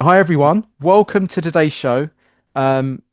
Hi everyone, welcome to today's show.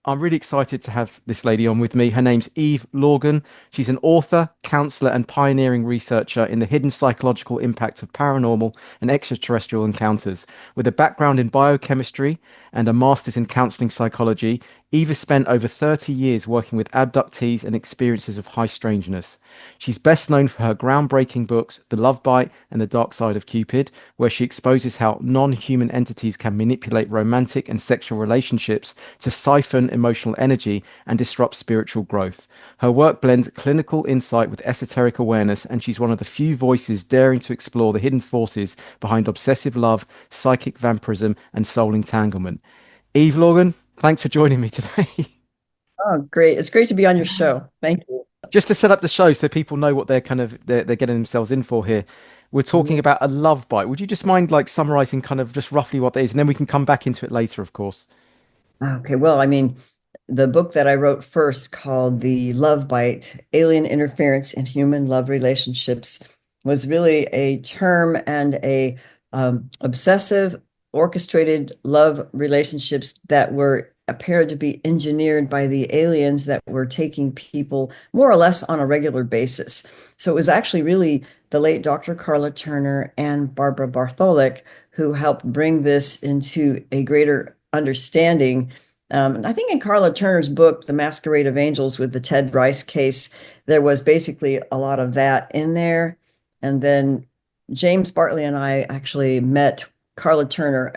I'm really excited to have this lady on with me. Her name's Eve Lorgen. She's an author, counselor, and pioneering researcher in the hidden psychological impact of paranormal and extraterrestrial encounters. With a background in biochemistry and a master's in counseling psychology, Eve has spent over 30 years working with abductees and experiences of high strangeness. She's best known for her groundbreaking books, The Lovebite and The Dark Side of Cupid, where she exposes how non-human entities can manipulate romantic and sexual relationships to siphon emotional energy and disrupt spiritual growth. Her work blends clinical insight with esoteric awareness, and she's one of the few voices daring to explore the hidden forces behind obsessive love, psychic vampirism, and soul entanglement. Eve Lorgen, thanks for joining me today. Oh, great. It's great to be on your show. Thank you. Just to set up the show so people know what they're getting themselves in for here. We're talking Mhm. about a love bite. Would you just mind like summarizing kind of just roughly what that is, and then we can come back into it later, of course. Okay, well, I mean, the book that I wrote first called The Love Bite, Alien Interference in Human Love Relationships was really a term and a obsessive, orchestrated love relationships that were appeared to be engineered by the aliens that were taking people more or less on a regular basis. So it was actually really the late Dr. Carla Turner and Barbara Bartholic who helped bring this into a greater understanding. And I think in Carla Turner's book, The Masquerade of Angels, with the Ted Rice case, there was basically a lot of that in there. And then James Bartley and I actually met Carla Turner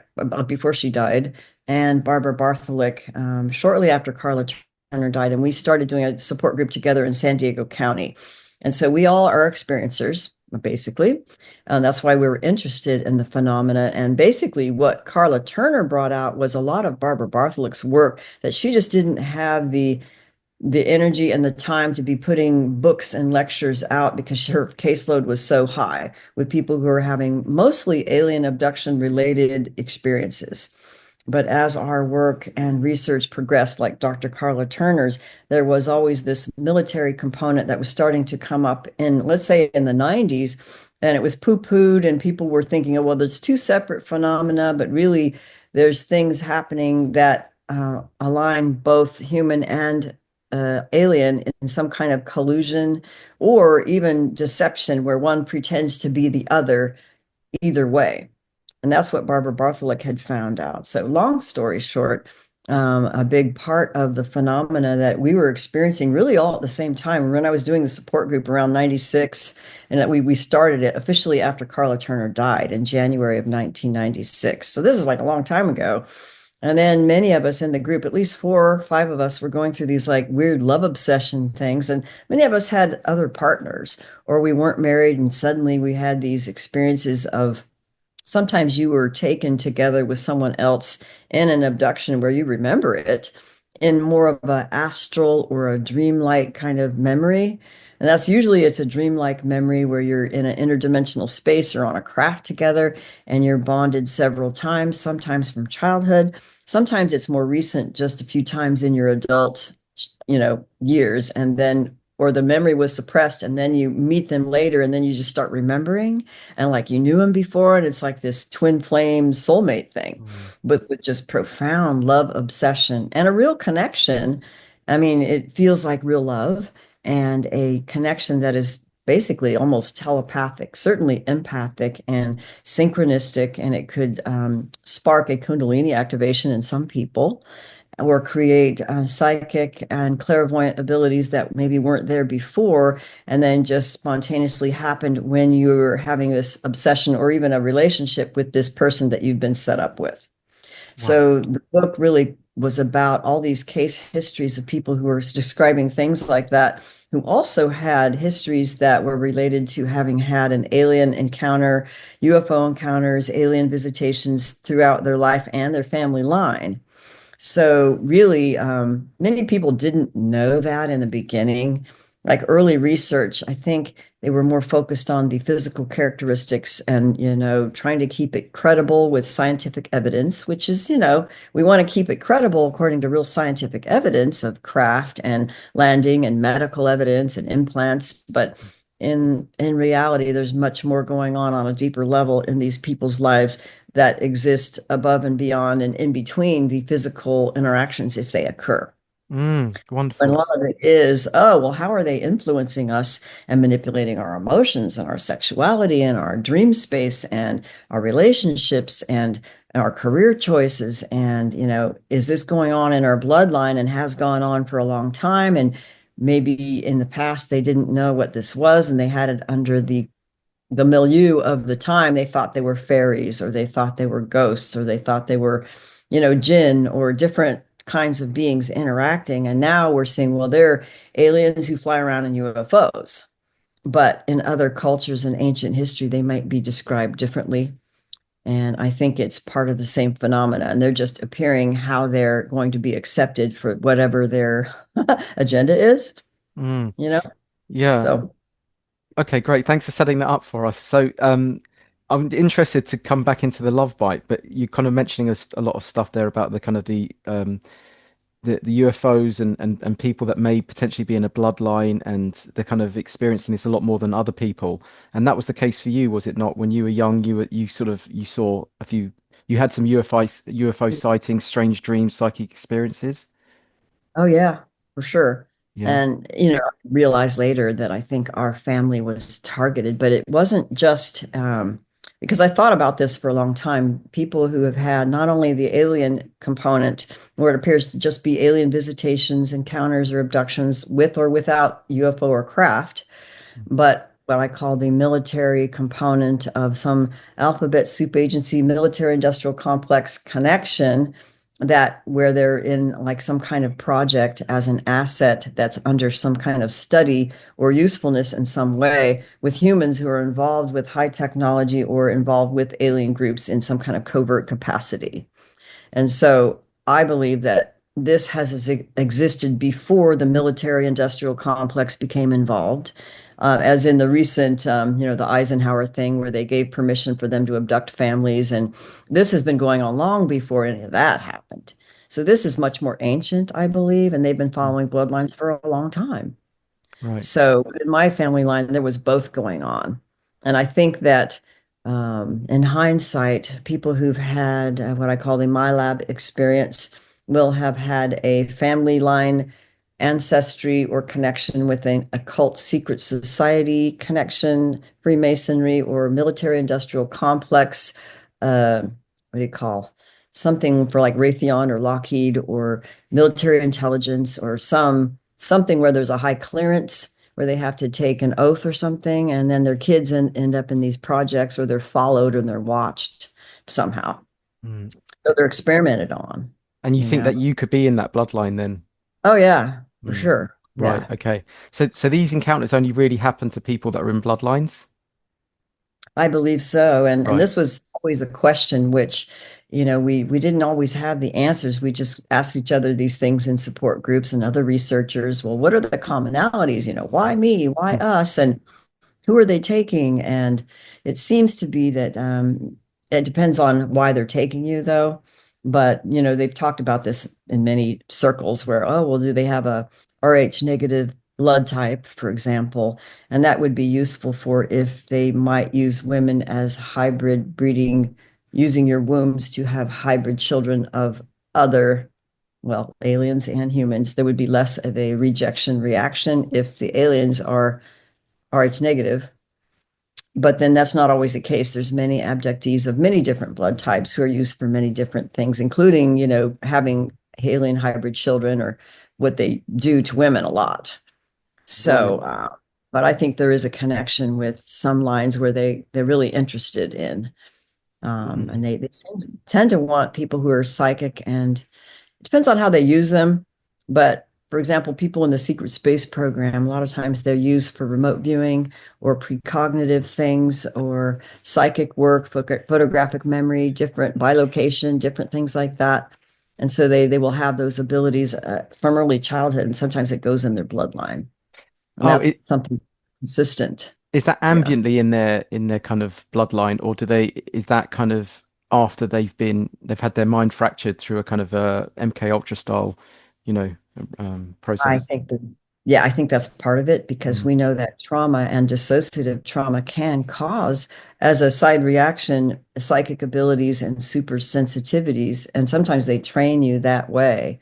before she died and Barbara Bartholic shortly after Carla Turner died. And we started doing a support group together in San Diego County. And so we all are experiencers, basically. And that's why we were interested in the phenomena. And basically, what Carla Turner brought out was a lot of Barbara Bartholik's work that she just didn't have the energy and the time to be putting books and lectures out because her caseload was so high with people who are having mostly alien abduction related experiences. But as our work and research progressed, like Dr. Carla Turner's, there was always this military component that was starting to come up in, let's say, in the 90s, and it was poo-pooed, and people were thinking, oh, well, there's two separate phenomena, but really there's things happening that align both human and alien in some kind of collusion or even deception where one pretends to be the other either way. And that's what Barbara Bartholic had found out. So, long story short, a big part of the phenomena that we were experiencing really all at the same time. When I was doing the support group around 96, and we started it officially after Carla Turner died in January of 1996. So this is like a long time ago. And then many of us in the group, at least four or five of us, were going through these like weird love obsession things. And many of us had other partners, or we weren't married, and suddenly we had these experiences of sometimes you were taken together with someone else in an abduction where you remember it in more of a astral or a dreamlike kind of memory. And that's usually it's a dreamlike memory where you're in an interdimensional space or on a craft together and you're bonded several times, sometimes from childhood. Sometimes it's more recent, just a few times in your adult, years. And then or the memory was suppressed and then you meet them later and then you just start remembering and like you knew him before and it's like this twin flame soulmate thing Mm. but with just profound love obsession and a real connection. I mean, it feels like real love and a connection that is basically almost telepathic, certainly empathic and synchronistic, and it could spark a kundalini activation in some people or create psychic and clairvoyant abilities that maybe weren't there before and then just spontaneously happened when you're having this obsession or even a relationship with this person that you've been set up with. Wow. So the book really was about all these case histories of people who were describing things like that, who also had histories that were related to having had an alien encounter, UFO encounters, alien visitations throughout their life and their family line. So really, many people didn't know that in the beginning. Like early research, I think they were more focused on the physical characteristics and, trying to keep it credible with scientific evidence, which is, we want to keep it credible according to real scientific evidence of craft and landing and medical evidence and implants. But in reality, there's much more going on a deeper level in these people's lives that exist above and beyond and in between the physical interactions if they occur. And a Wonderful. lot of it is, oh, well, how are they influencing us and manipulating our emotions and our sexuality and our dream space and our relationships and our career choices? And, is this going on in our bloodline and has gone on for a long time? And maybe in the past they didn't know what this was and they had it under the milieu of the time. They thought they were fairies or they thought they were ghosts or they thought they were, jinn or different kinds of beings interacting. And now we're seeing, well, they're aliens who fly around in UFOs. But in other cultures in ancient history, they might be described differently. And I think it's part of the same phenomena. And they're just appearing how they're going to be accepted for whatever their agenda is, Mm, you know? yeah. So, Okay, great. Thanks for setting that up for us. So, I'm interested to come back into the love bite, but you kind of mentioning a lot of stuff there about the kind of the UFOs and people that may potentially be in a bloodline and they're kind of experiencing this a lot more than other people. And that was the case for you, was it not? When you were young, you sort of you saw a few, you had some UFO sightings, strange dreams, psychic experiences. oh yeah, for sure. Yeah. And realized later that I think our family was targeted, but it wasn't just because I thought about this for a long time. People who have had not only the alien component, where it appears to just be alien visitations, encounters, or abductions with or without UFO or craft, but what I call the military component of some alphabet soup agency military industrial complex connection, that where they're in like some kind of project as an asset that's under some kind of study or usefulness in some way with humans who are involved with high technology or involved with alien groups in some kind of covert capacity. And so I believe that this has existed before the military industrial complex became involved, as in the recent, the Eisenhower thing where they gave permission for them to abduct families. And this has been going on long before any of that happened. So this is much more ancient, I believe, and they've been Mm. following bloodlines for a long time. Right. So in my family line, there was both going on. And I think that in hindsight, people who've had what I call the My Lab experience will have had a family line ancestry or connection with an occult secret society connection, Freemasonry, or military industrial complex. What do you call? Something for like Raytheon or Lockheed or military intelligence or something where there's a high clearance where they have to take an oath or something, and then their kids end up in these projects or they're followed and they're watched somehow. Mm. So they're experimented on, And you you think know. that you could be in that bloodline then? Oh yeah, for Mm. sure. Right. Yeah. Okay. So these encounters only really happen to people that are in bloodlines? I believe so. And Right. this was always a question which, we didn't always have the answers. We just asked each other these things in support groups and other researchers. Well, what are the commonalities? Why me? Why Mm. us? And who are they taking? And it seems to be that it depends on why they're taking you, though. But they've talked about this in many circles where, oh, well, do they have a RH negative blood type, for example? And that would be useful for if they might use women as hybrid breeding, using your wombs to have hybrid children of other, well, aliens and humans. There would be less of a rejection reaction if the aliens are RH negative, but then that's not always the case. There's many abductees of many different blood types who are used for many different things, including, having alien hybrid children or what they do to women a lot. So, Brilliant. but I think there is a connection with some lines where they're really interested in, Mm. and they tend to want people who are psychic, and it depends on how they use them. But for example, people in the secret space program, a lot of times they're used for remote viewing or precognitive things or psychic work, photographic memory, different bilocation, different things like that. And so they will have those abilities from early childhood, and sometimes it goes in their bloodline, and Oh, that's something consistent. is that Yeah. ambiently in their kind of bloodline, or do they is that kind of after they've had their mind fractured through a kind of MK Ultra style, you know, I process? think that. Yeah, I think that's part of it because Mm, we know that trauma and dissociative trauma can cause, as a side reaction, psychic abilities and super sensitivities. And sometimes they train you that way.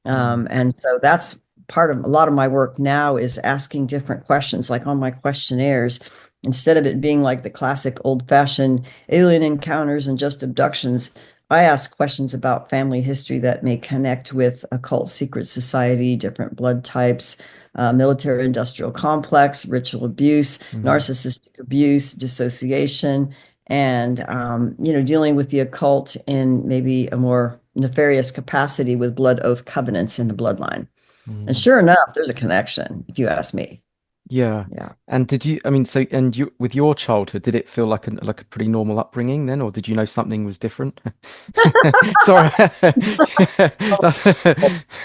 mm, And so that's part of a lot of my work now is asking different questions, like on my questionnaires. Instead of it being like the classic old-fashioned alien encounters and just abductions, I ask questions about family history that may connect with occult secret society, different blood types, military industrial complex, ritual abuse, mm, narcissistic abuse, dissociation, and dealing with the occult in maybe a more nefarious capacity with blood oath covenants in the bloodline. And mm. sure enough, there's a connection, if you ask me. Yeah. Yeah. And did you, I mean, so, and you, with your childhood, did it feel like a pretty normal upbringing then, or did you know something was different? Sorry.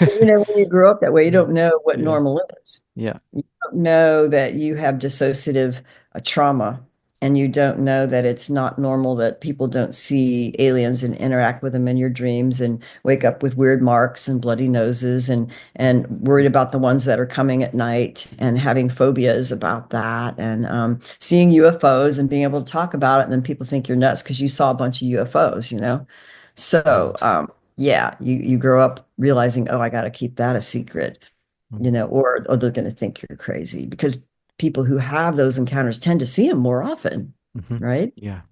When you grow up that way, you Yeah. don't know what Yeah. normal is. Yeah. You don't know that you have dissociative trauma, and you don't know that it's not normal that people don't see aliens and interact with them in your dreams and wake up with weird marks and bloody noses and worried about the ones that are coming at night and having phobias about that and seeing UFOs and being able to talk about it. And then people think you're nuts because you saw a bunch of UFOs, you know? So, God. yeah, you grow up realizing, oh, I got to keep that a secret, Mm, or they're going to think you're crazy because people who have those encounters tend to see them more often, mhm. right? Yeah.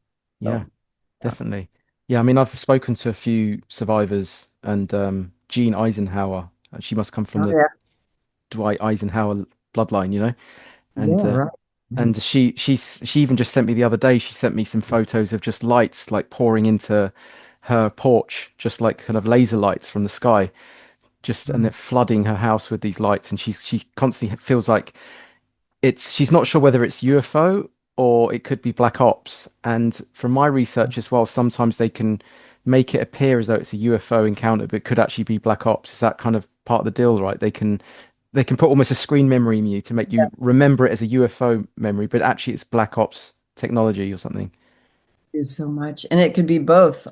Yeah. So, yeah. Definitely. Yeah. I mean, I've spoken to a few survivors and Jean Eisenhower, she must come from Oh the yeah, Dwight Eisenhower bloodline, you know? yeah, And right. Mhm. and she even just sent me the other day, she sent me some photos of just lights like pouring into her porch, just like kind of laser lights from the sky, just and Mm. they're flooding her house with these lights. And she constantly feels like she's not sure whether it's UFO or it could be black ops. And from my research as well, sometimes they can make it appear as though it's a UFO encounter, but it could actually be black ops. Is that kind of part of the deal, right? They can put almost a screen memory in you to make you remember it as a UFO memory, but actually it's black ops technology or something. Is so much. And it could be both.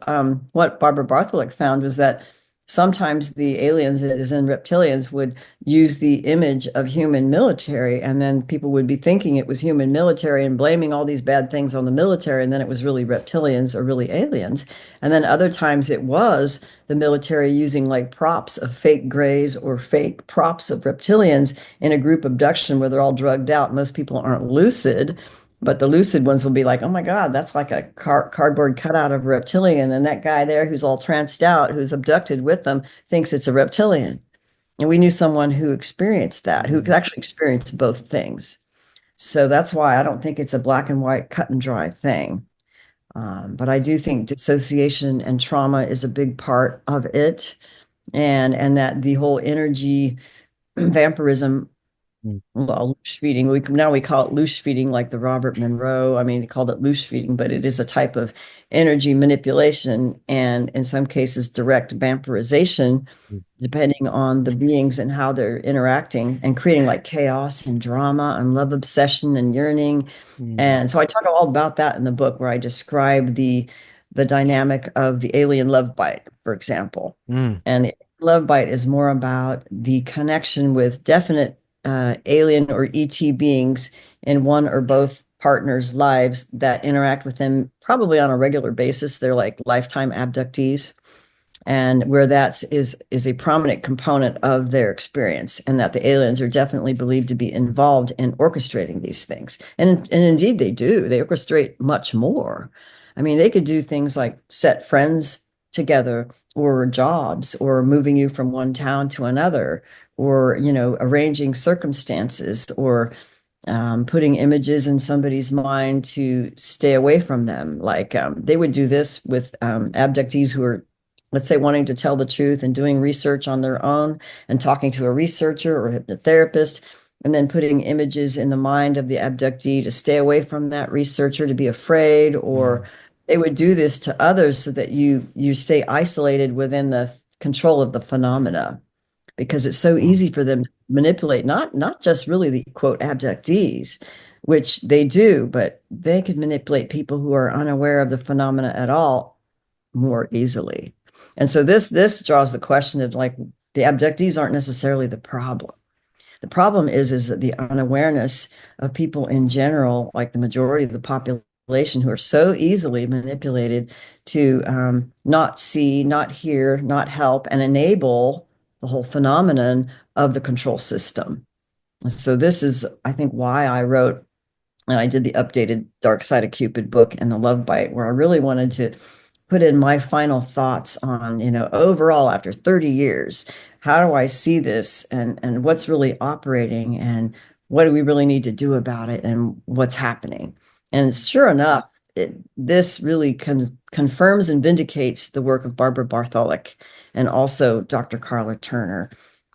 What Barbara Bartholock found was that sometimes the aliens, as in reptilians, would use the image of human military, and then people would be thinking it was human military and blaming all these bad things on the military, and then it was really reptilians or really aliens. And then other times it was the military using like props of fake grays or fake props of reptilians in a group abduction where they're all drugged out. Most people aren't lucid. But the lucid ones will be like, oh my God, that's like a cardboard cutout of a reptilian. And that guy there who's all tranced out, who's abducted with them, thinks it's a reptilian. And we knew someone who experienced that, who Mm, actually experienced both things. So that's why I don't think it's a black and white, cut and dry thing. But I do think dissociation and trauma is a big part of it. And that the whole energy vampirism, mm, well, loose feeding. We call it loose feeding, like the Robert Monroe. I mean, he called it loose feeding, but it is a type of energy manipulation and in some cases direct vampirization, mm, depending on the beings and how they're interacting and creating like chaos and drama and love obsession and yearning. mm, And so I talk all about that in the book where I describe the dynamic of the alien love bite, for example. mm, And the love bite is more about the connection with definite alien or ET beings in one or both partners' lives that interact with them probably on a regular basis. They're like lifetime abductees, and where is a prominent component of their experience, and that the aliens are definitely believed to be involved in orchestrating these things. And indeed they do. They orchestrate much more. I mean, they could do things like set friends together or jobs or moving you from one town to another or arranging circumstances or putting images in somebody's mind to stay away from them. Like they would do this with abductees who are, let's say, wanting to tell the truth and doing research on their own and talking to a researcher or a hypnotherapist, and then putting images in the mind of the abductee to stay away from that researcher, to be afraid, or mm, they would do this to others so that you stay isolated within the control of the phenomena because it's so wow. easy for them to manipulate not just really the quote abductees, which they do, but they could manipulate people who are unaware of the phenomena at all more easily. And so this draws the question of like the abductees aren't necessarily the problem. The problem is that the unawareness of people in general, like the majority of the population, who are so easily manipulated to not see, not hear, not help, and enable the whole phenomenon of the control system. So this is, I think, why I wrote and I did the updated Dark Side of Cupid book and the Love Bite, where I really wanted to put in my final thoughts on, overall after 30 years, how do I see this and what's really operating and what do we really need to do about it and what's happening. And sure enough, this really confirms and vindicates the work of Barbara Bartholic and also Dr. Carla Turner.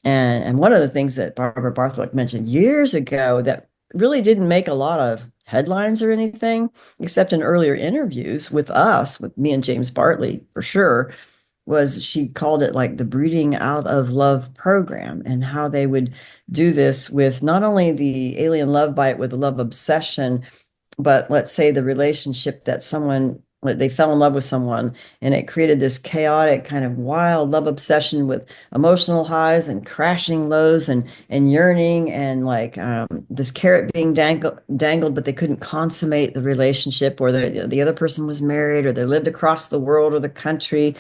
And one of the things that Barbara Bartholic mentioned years ago that really didn't make a lot of headlines or anything, except in earlier interviews with us, with me and James Bartley for sure, was she called it like the breeding out of love program and how they would do this with not only the alien love bite with the love obsession, but let's say the relationship that someone they fell in love with someone and it created this chaotic kind of wild love obsession with emotional highs and crashing lows and yearning and like this carrot being dangled but they couldn't consummate the relationship or the other person was married or they lived across the world or the country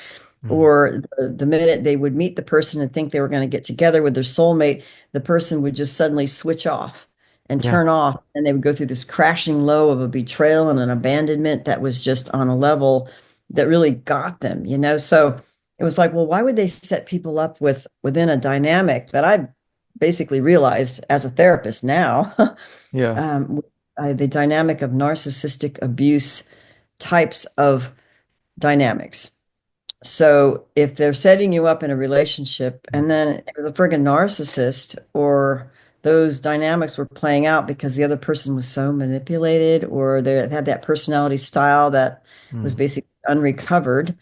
Mm. or the minute they would meet the person and think they were going to get together with their soulmate, the person would just suddenly switch off and Yeah. turn off. And they would go through this crashing low of a betrayal and an abandonment that was just on a level that really got them. So it was like, well, why would they set people up within a dynamic that I basically realized as a therapist now, Yeah. um, the dynamic of narcissistic abuse types of dynamics. So if they're setting you up in a relationship and then it was a friggin' narcissist or those dynamics were playing out because the other person was so manipulated or they had that personality style that was Mm. basically unrecovered,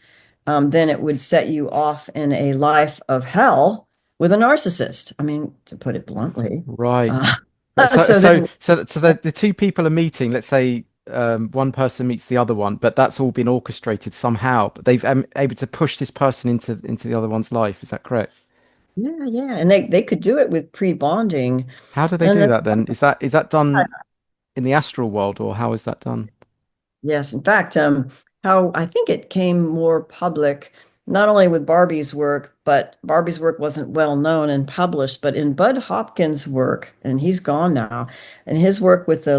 then it would set you off in a life of hell with a narcissist. I mean, to put it bluntly. Right. Uh, But so so so then, so the two people are meeting. Let's say one person meets the other one, but that's all been orchestrated somehow. But they've able to push this person into the other one's life. Is that correct? yeah, yeah. And they could do it with pre-bonding. How do they And do then that then? Is that done in the astral world, or how is that done? yes, in fact, how I think it came more public, not only with Barbie's work, but Barbie's work wasn't well known and published, but in Bud Hopkins' work, and he's gone now, and his work with the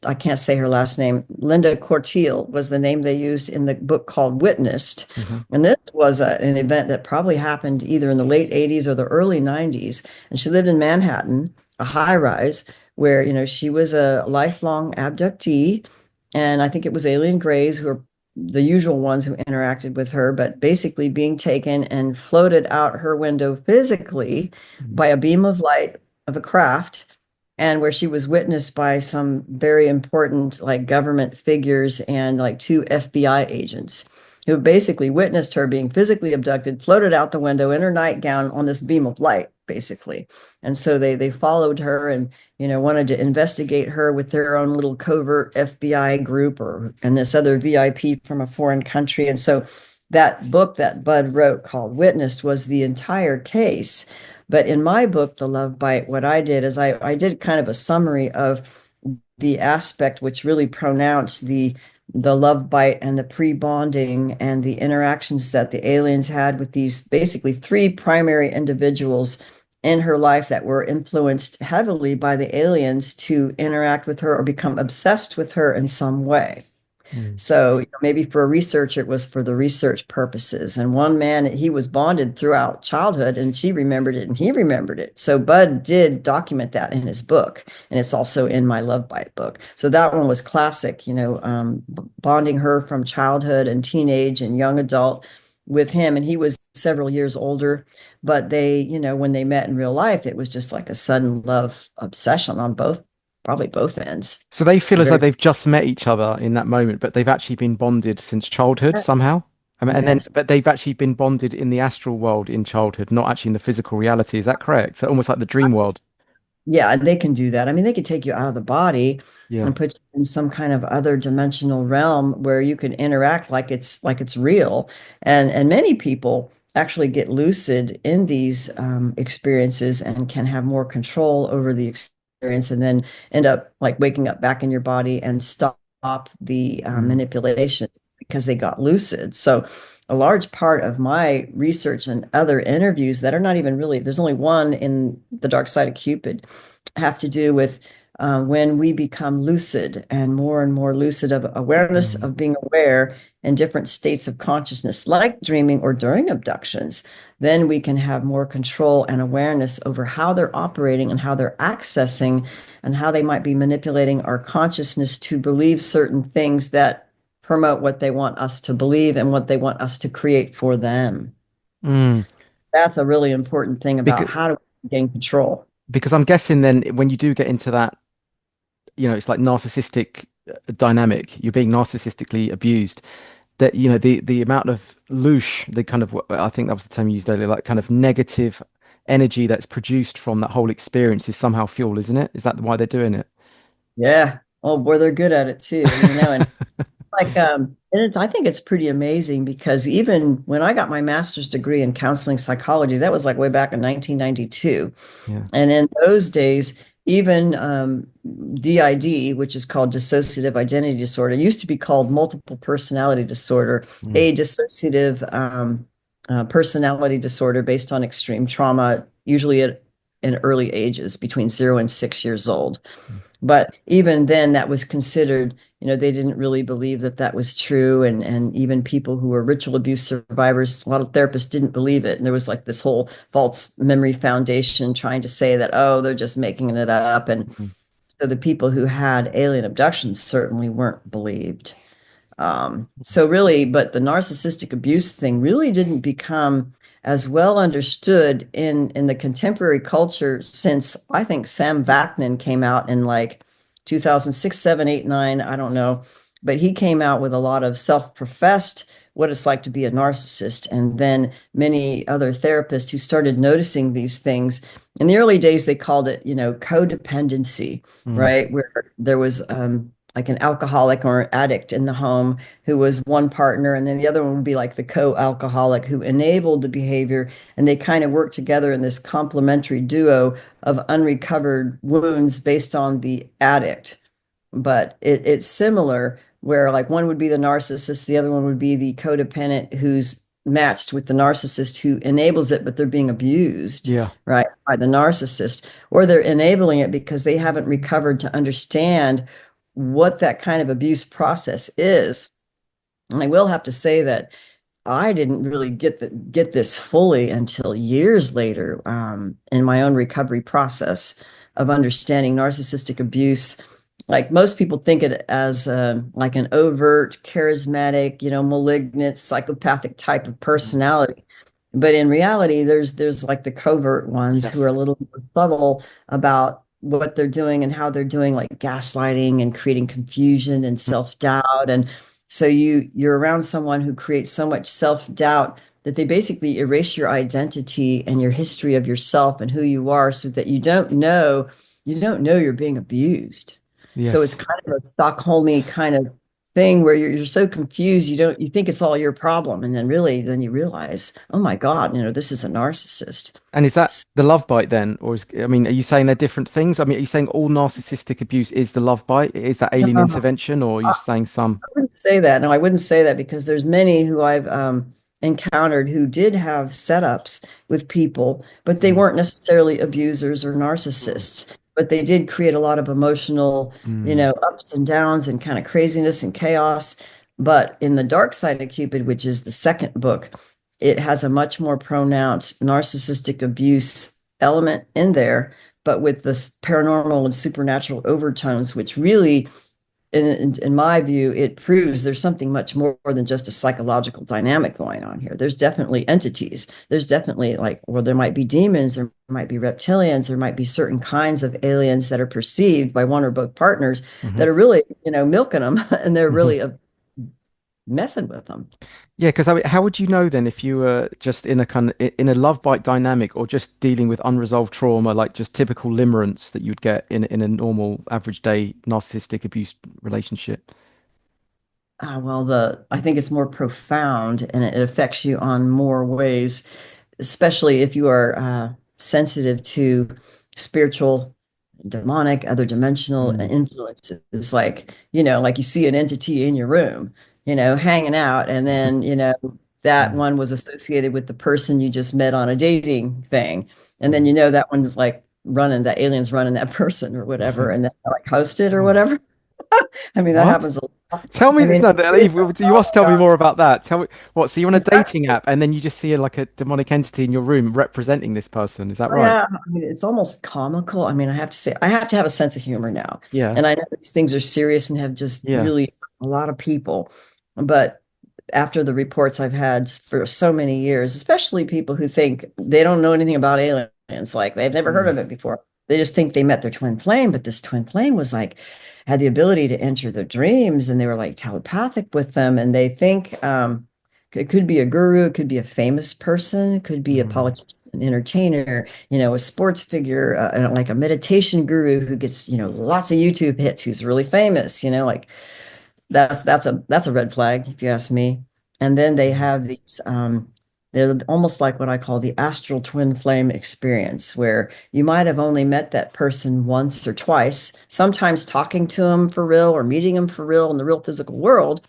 I can't say her last name, Linda Corteil was the name they used in the book called Witnessed. Hmm. And this was an event that probably happened either in the late 80s or the early 90s. And she lived in Manhattan, a high rise, where, she was a lifelong abductee and I think it was alien grays who are the usual ones who interacted with her, but basically being taken and floated out her window physically by a beam of light of a craft, and where she was witnessed by some very important like government figures and like two FBI agents who basically witnessed her being physically abducted, floated out the window in her nightgown on this beam of light, basically. And so they followed her and wanted to investigate her with their own little covert FBI group and this other VIP from a foreign country. And so that book that Bud wrote called Witnessed was the entire case. But in my book, The Love Bite, what I did is I did kind of a summary of the aspect which really pronounced the love bite and the pre-bonding and the interactions that the aliens had with these basically three primary individuals in her life that were influenced heavily by the aliens to interact with her or become obsessed with her in some way. Mm. So maybe for a researcher, it was for the research purposes. And one man, he was bonded throughout childhood, and she remembered it, and he remembered it. So Bud did document that in his book, and it's also in my Love Bite book. So that one was classic, bonding her from childhood and teenage and young adult with him. And he was several years older, but they, when they met in real life, it was just like a sudden love obsession on probably both ends. So they feel as though Very, they've just met each other in that moment, but they've actually been bonded since childhood yes, somehow. And then, yes. but they've actually been bonded in the astral world in childhood, not actually in the physical reality. Is that correct? So almost like the dream world. Yeah, and they can do that. I mean, they could take you out of the body Yeah. and put you in some kind of other dimensional realm where you can interact like it's real. And many people actually get lucid in these experiences and can have more control over the experience, and then end up like waking up back in your body and stop the Mm, manipulation because they got lucid. So a large part of my research and other interviews that are not even really, there's only one in The Dark Side of Cupid, have to do with when we become lucid and more lucid of awareness mm, of being aware in different states of consciousness, like dreaming or during abductions, then we can have more control and awareness over how they're operating and how they're accessing and how they might be manipulating our consciousness to believe certain things that promote what they want us to believe and what they want us to create for them. mm. That's a really important thing about Because how do we gain control. because I'm guessing then when you do get into that, it's like narcissistic dynamic, you're being narcissistically abused. That the amount of louche, the kind of I think that was the term you used earlier, like kind of negative energy that's produced from that whole experience is somehow fuel, isn't it? Is that why they're doing it? Yeah. Oh boy, they're good at it too, and like and I think it's pretty amazing because even when I got my master's degree in counseling psychology, that was like way back in 1992. Yeah. And in those days, even DID, which is called dissociative identity disorder, used to be called multiple personality disorder, Mm, a dissociative personality disorder based on extreme trauma, usually in early ages, between 0 and 6 years old. mm, But even then, that was considered, they didn't really believe that that was true. And even people who were ritual abuse survivors, a lot of therapists didn't believe it. And there was like this whole false memory foundation trying to say that, oh, they're just making it up. And mm, so the people who had alien abductions certainly weren't believed. So really, but the narcissistic abuse thing really didn't become as well understood in the contemporary culture since I think Sam Vaknin came out in like 2006, 7, 8, 9, I don't know, but he came out with a lot of self-professed what it's like to be a narcissist, and then many other therapists who started noticing these things. In the early days, they called it, codependency, mm. right? Where there was like an alcoholic or addict in the home who was one partner, and then the other one would be like the co-alcoholic who enabled the behavior, and they kind of work together in this complementary duo of unrecovered wounds based on the addict. But it's similar where like one would be the narcissist, the other one would be the codependent who's matched with the narcissist who enables it, but they're being abused, Yeah. right, by the narcissist, or they're enabling it because they haven't recovered to understand what that kind of abuse process is. And I will have to say that I didn't really get this fully until years later in my own recovery process of understanding narcissistic abuse. Like most people think it as like an overt, charismatic, malignant, psychopathic type of Mm. personality. But in reality, there's like the covert ones who are Yes. a little more subtle about what they're doing and how they're doing, like gaslighting and creating confusion and Mm, self-doubt. And so you're around someone who creates so much self-doubt that they basically erase your identity and your history of yourself and who you are so that you don't know you're being abused. So it's yes. kind of a Stockholmy kind of thing where you're so confused you think it's all your problem, and then you realize, oh my God, this is a narcissist. And is that the love bite then, or I mean, are you saying they're different things? I mean, are you saying all narcissistic abuse is the love bite? Is that alien No, intervention, or are you I saying some? wouldn't say that. No, I wouldn't say that because there's many who I've encountered who did have setups with people, but they Mm, weren't necessarily abusers or mm, narcissists. But they did create a lot of emotional, mm. ups and downs and kind of craziness and chaos. But in The Dark Side of Cupid, which is the second book, it has a much more pronounced narcissistic abuse element in there, but with this paranormal and supernatural overtones, which really in my view, it proves there's something much more than just a psychological dynamic going on here. There's definitely entities. There's definitely like, well, there might be demons, there might be reptilians, there might be certain kinds of aliens that are perceived by one or both partners Hmm. that are really, milking them and they're Hmm. really messing with them. Yeah, because how would you know then if you were just in a in a love bite dynamic, or just dealing with unresolved trauma, like just typical limerence that you'd get in a normal average day narcissistic abuse relationship? well, I think it's more profound and it affects you on more ways, especially if you are sensitive to spiritual, demonic, other dimensional Mm. influences. Like, like you see an entity in your room, hanging out, and then, that Mm. one was associated with the person you just met on a dating thing. And then, Mm. that one's like that alien's running that person or whatever, Mhm. and then like hosted or Oh, whatever. I mean, that what? happens a lot. Tell me I this. mean, No, Eve, you oh must tell my me God. more about that. Tell me what? So you're on a It's dating actually app, and then you just see like a demonic entity in your room representing this person. Is that Oh, right? yeah, I mean, it's almost comical. I mean, I have to say, I have to have a sense of humor now. Yeah. And I know these things are serious and have just Yeah. really a lot of people. But after the reports I've had for so many years, especially people who think they don't know anything about aliens, like they've never heard Mm. of it before. They just think they met their twin flame, but this twin flame was like, had the ability to enter their dreams and they were like telepathic with them. And they think it could be a guru, it could be a famous person, it could be a Mm. politician, an entertainer, a sports figure, like a meditation guru who gets, lots of YouTube hits, who's really famous, like that's a red flag if you ask me. And then they Mm. have these they're almost like what I call the astral twin flame experience, where you might have only met that person once or twice, sometimes talking to them for real or meeting them for real in the real physical world.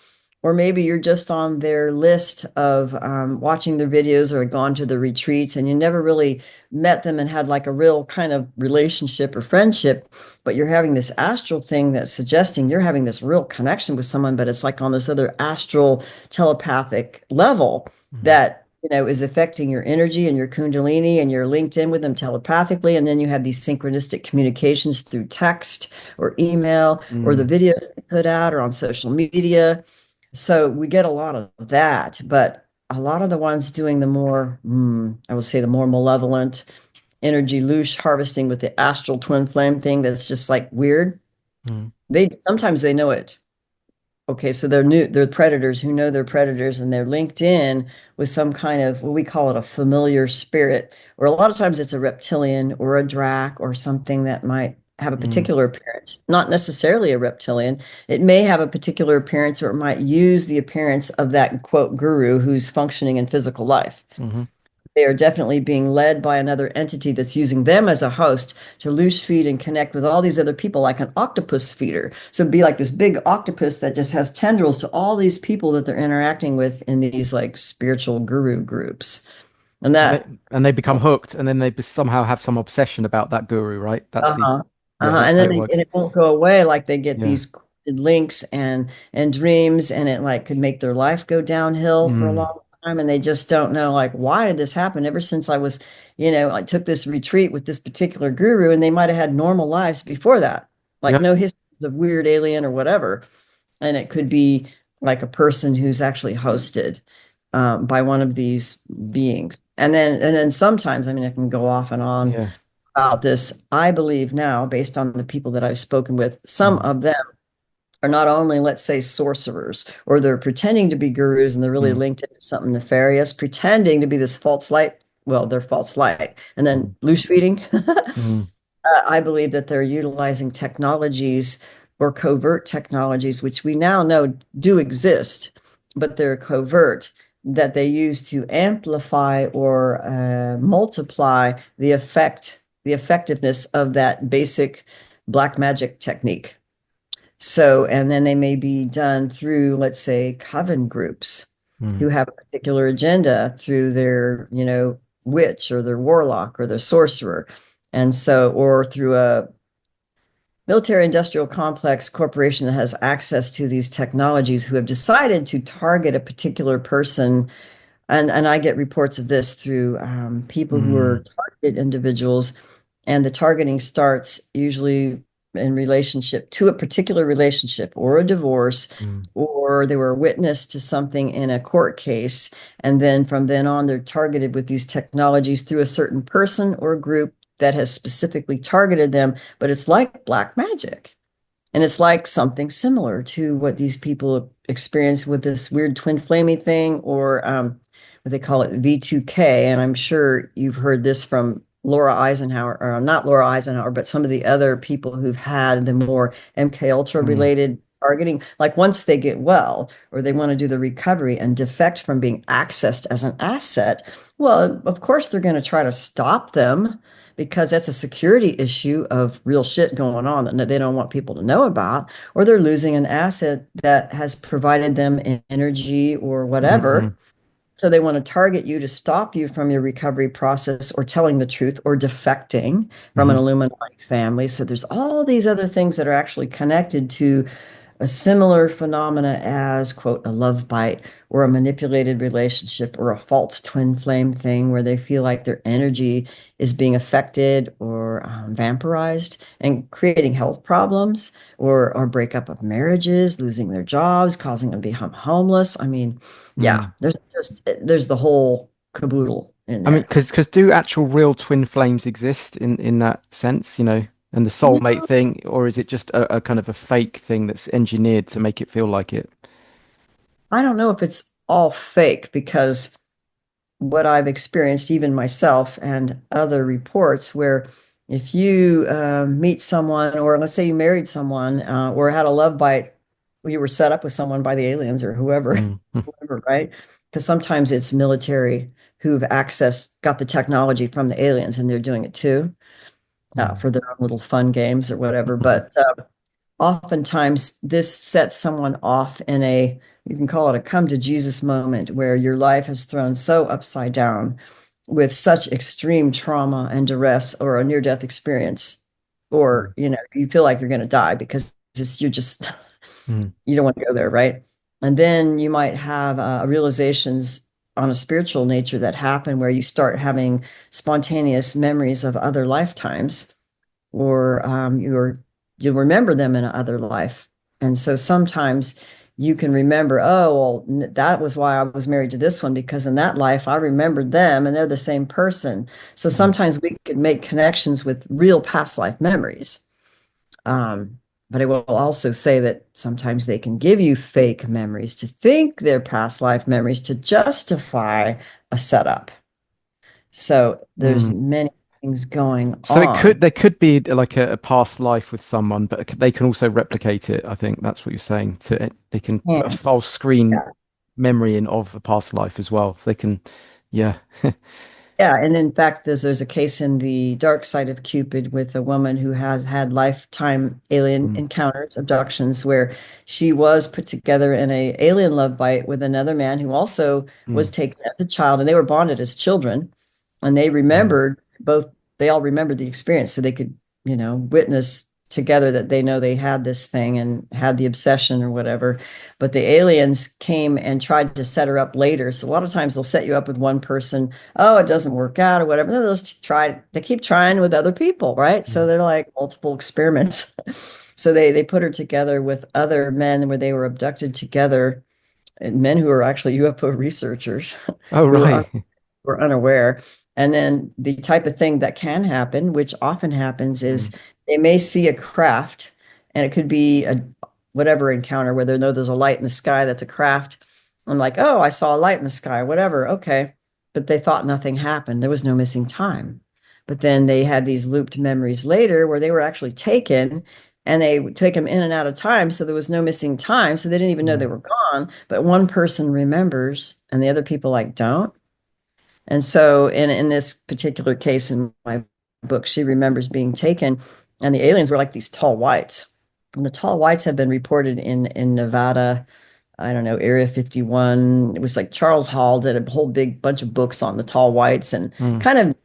Or maybe you're just on their list of watching their videos or gone to the retreats and you never really met them and had like a real kind of relationship or friendship, but you're having this astral thing that's suggesting you're having this real connection with someone, but it's like on this other astral telepathic level Mm. that is affecting your energy and your kundalini, and you're linked in with them telepathically. And then you have these synchronistic communications through text or email or the Mm. videos they put out or on social media. So we get a lot of that, but a lot of the ones doing the more, I would say, the more malevolent energy loose harvesting with the astral twin flame thing, that's just like weird. Mm. They sometimes they know it. Okay, so they're predators who know they're predators, and they're linked in with some kind of, what we call it, a familiar spirit, or a lot of times it's a reptilian or a drac or something that might have a Mm. particular appearance, not necessarily a reptilian. It may have a particular appearance, or it might use the appearance of that quote guru who's functioning in physical life. Mhm. They are definitely being led by another entity that's using them as a host to loose feed and connect with all these other people, like an octopus feeder. So it'd be like this big octopus that just has tendrils to all these people that they're interacting with in these like spiritual guru groups. And And they that, and they become hooked, and then they somehow have some obsession about that guru, right? That's the uh-huh, yeah. uh-huh. That's And how then it and works. it won't go away. Like they get Yeah. these links and dreams, and it like could make their life go downhill for a Mm. long time. And they just don't know, like, why did this happen? Ever since I was, I took this retreat with this particular guru, and they might have had normal lives before that, like Yeah. no histories of weird alien or whatever. And it could be like a person who's actually hosted by one of these beings. And then sometimes, I mean, I can go off and on Yeah. about this. I believe now, based on the people that I've spoken with, some Mm. of them are not only, let's say, sorcerers, or they're pretending to be gurus and they're really Mm. linked into something nefarious, pretending to be this false light. Well, they're false light, and then Mm. loose feeding. Mm. I believe that they're utilizing technologies or covert technologies, which we now know do exist, but they're covert, that they use to amplify or multiply the effectiveness of that basic black magic technique. So, and then they may be done through, let's say, coven groups Mm. who have a particular agenda through their, witch or their warlock or their sorcerer. And so, or through a military industrial complex corporation that has access to these technologies, who have decided to target a particular person. And I get reports of this through people who Mm. are targeted individuals, and the targeting starts usually in relationship to a particular relationship or a divorce, Mm. or they were a witness to something in a court case. And then from then on, they're targeted with these technologies through a certain person or group that has specifically targeted them. But it's like black magic. And it's like something similar to what these people experience with this weird twin flamey thing, or what they call it V2K. And I'm sure you've heard this from Laura Eisenhower, or not Laura Eisenhower, but some of the other people who've had the more MK Ultra Mm. related. targeting, like once they get well or they want to do the recovery and defect from being accessed as an asset, well, of course they're going to try to stop them because that's a security issue of real shit going on that they don't want people to know about, or they're losing an asset that has provided them energy or Mm-hmm. whatever. So they want to target you to stop you from your recovery process or telling the truth or defecting from an Mm-hmm. Illuminati family. So there's all these other things that are actually connected to a similar phenomena as, quote, a love bite or a manipulated relationship or a false twin flame thing where they feel like their energy is being affected or vampirized and creating health problems or breakup of marriages, losing their jobs, causing them to become homeless. I mean, yeah, Mm. there's the whole caboodle in I mean, there. because do actual real twin flames exist in that sense, and the soulmate thing, or is it just a kind of a fake thing that's engineered to make it feel like it? I don't know if it's all fake because what I've experienced, even myself and other reports, where if you meet someone, or let's say you married someone, or had a love bite, you were set up with someone by the aliens or whoever, Mm. whoever, right? Because sometimes it's military who've got the technology from the aliens, and they're doing it too Mm. for their own little fun games or whatever. But oftentimes this sets someone off in you can call it a come to Jesus moment where your life has thrown so upside down with such extreme trauma and duress or a near death experience, or, Mm. you feel like you're going to die because you're just, Mm. you don't want to go there, right? And then you might have realizations on a spiritual nature that happen where you start having spontaneous memories of other lifetimes or you'll remember them in another life. And so sometimes you can remember, oh, well, that was why I was married to this one, because in that life I remembered them and they're the same person. So Mm. sometimes we can make connections with real past life memories. Um, but I will also say that sometimes they can give you fake memories to think they're past life memories to justify a setup. So there's Mm. many things going So on. there could be like a past life with someone, but they can also replicate it. I think that's what you're saying. They can put a Yeah. false screen memory in of a past life as well. So they can, yeah. Yeah, and in fact, there's a case in the dark side of Cupid with a woman who has had lifetime alien Mm. encounters, abductions, where she was put together in a alien love bite with another man who also was Mm. taken as a child, and they were bonded as children, and Mm. they all remembered the experience, so they could, witness together that they know they had this thing and had the obsession or whatever. But the aliens came and tried to set her up later. So a lot of times they'll set you up with one person, oh, it doesn't work out or whatever. Then they keep trying with other people, right? So Mm. they're like multiple experiments. So they put her together with other men where they were abducted together, and men who are actually UFO researchers Oh, who right. were unaware. And then the type of thing that can happen, which often happens, is Mm. they may see a craft, and it could be a whatever encounter where they know there's a light in the sky that's a craft. I'm like, oh, I saw a light in the sky, whatever. Okay. But they thought nothing happened. There was no missing time. But then they had these looped memories later where they were actually taken and they would take them in and out of time. So there was no missing time. So they didn't even know they Mm. were gone. But one person remembers and the other people like don't. And so in this particular case in my book, she remembers being taken, and the aliens were like these tall whites. And the tall whites have been reported in Nevada, I don't know, Area 51. It was like Charles Hall did a whole big bunch of books on the tall whites and Mm. kind of,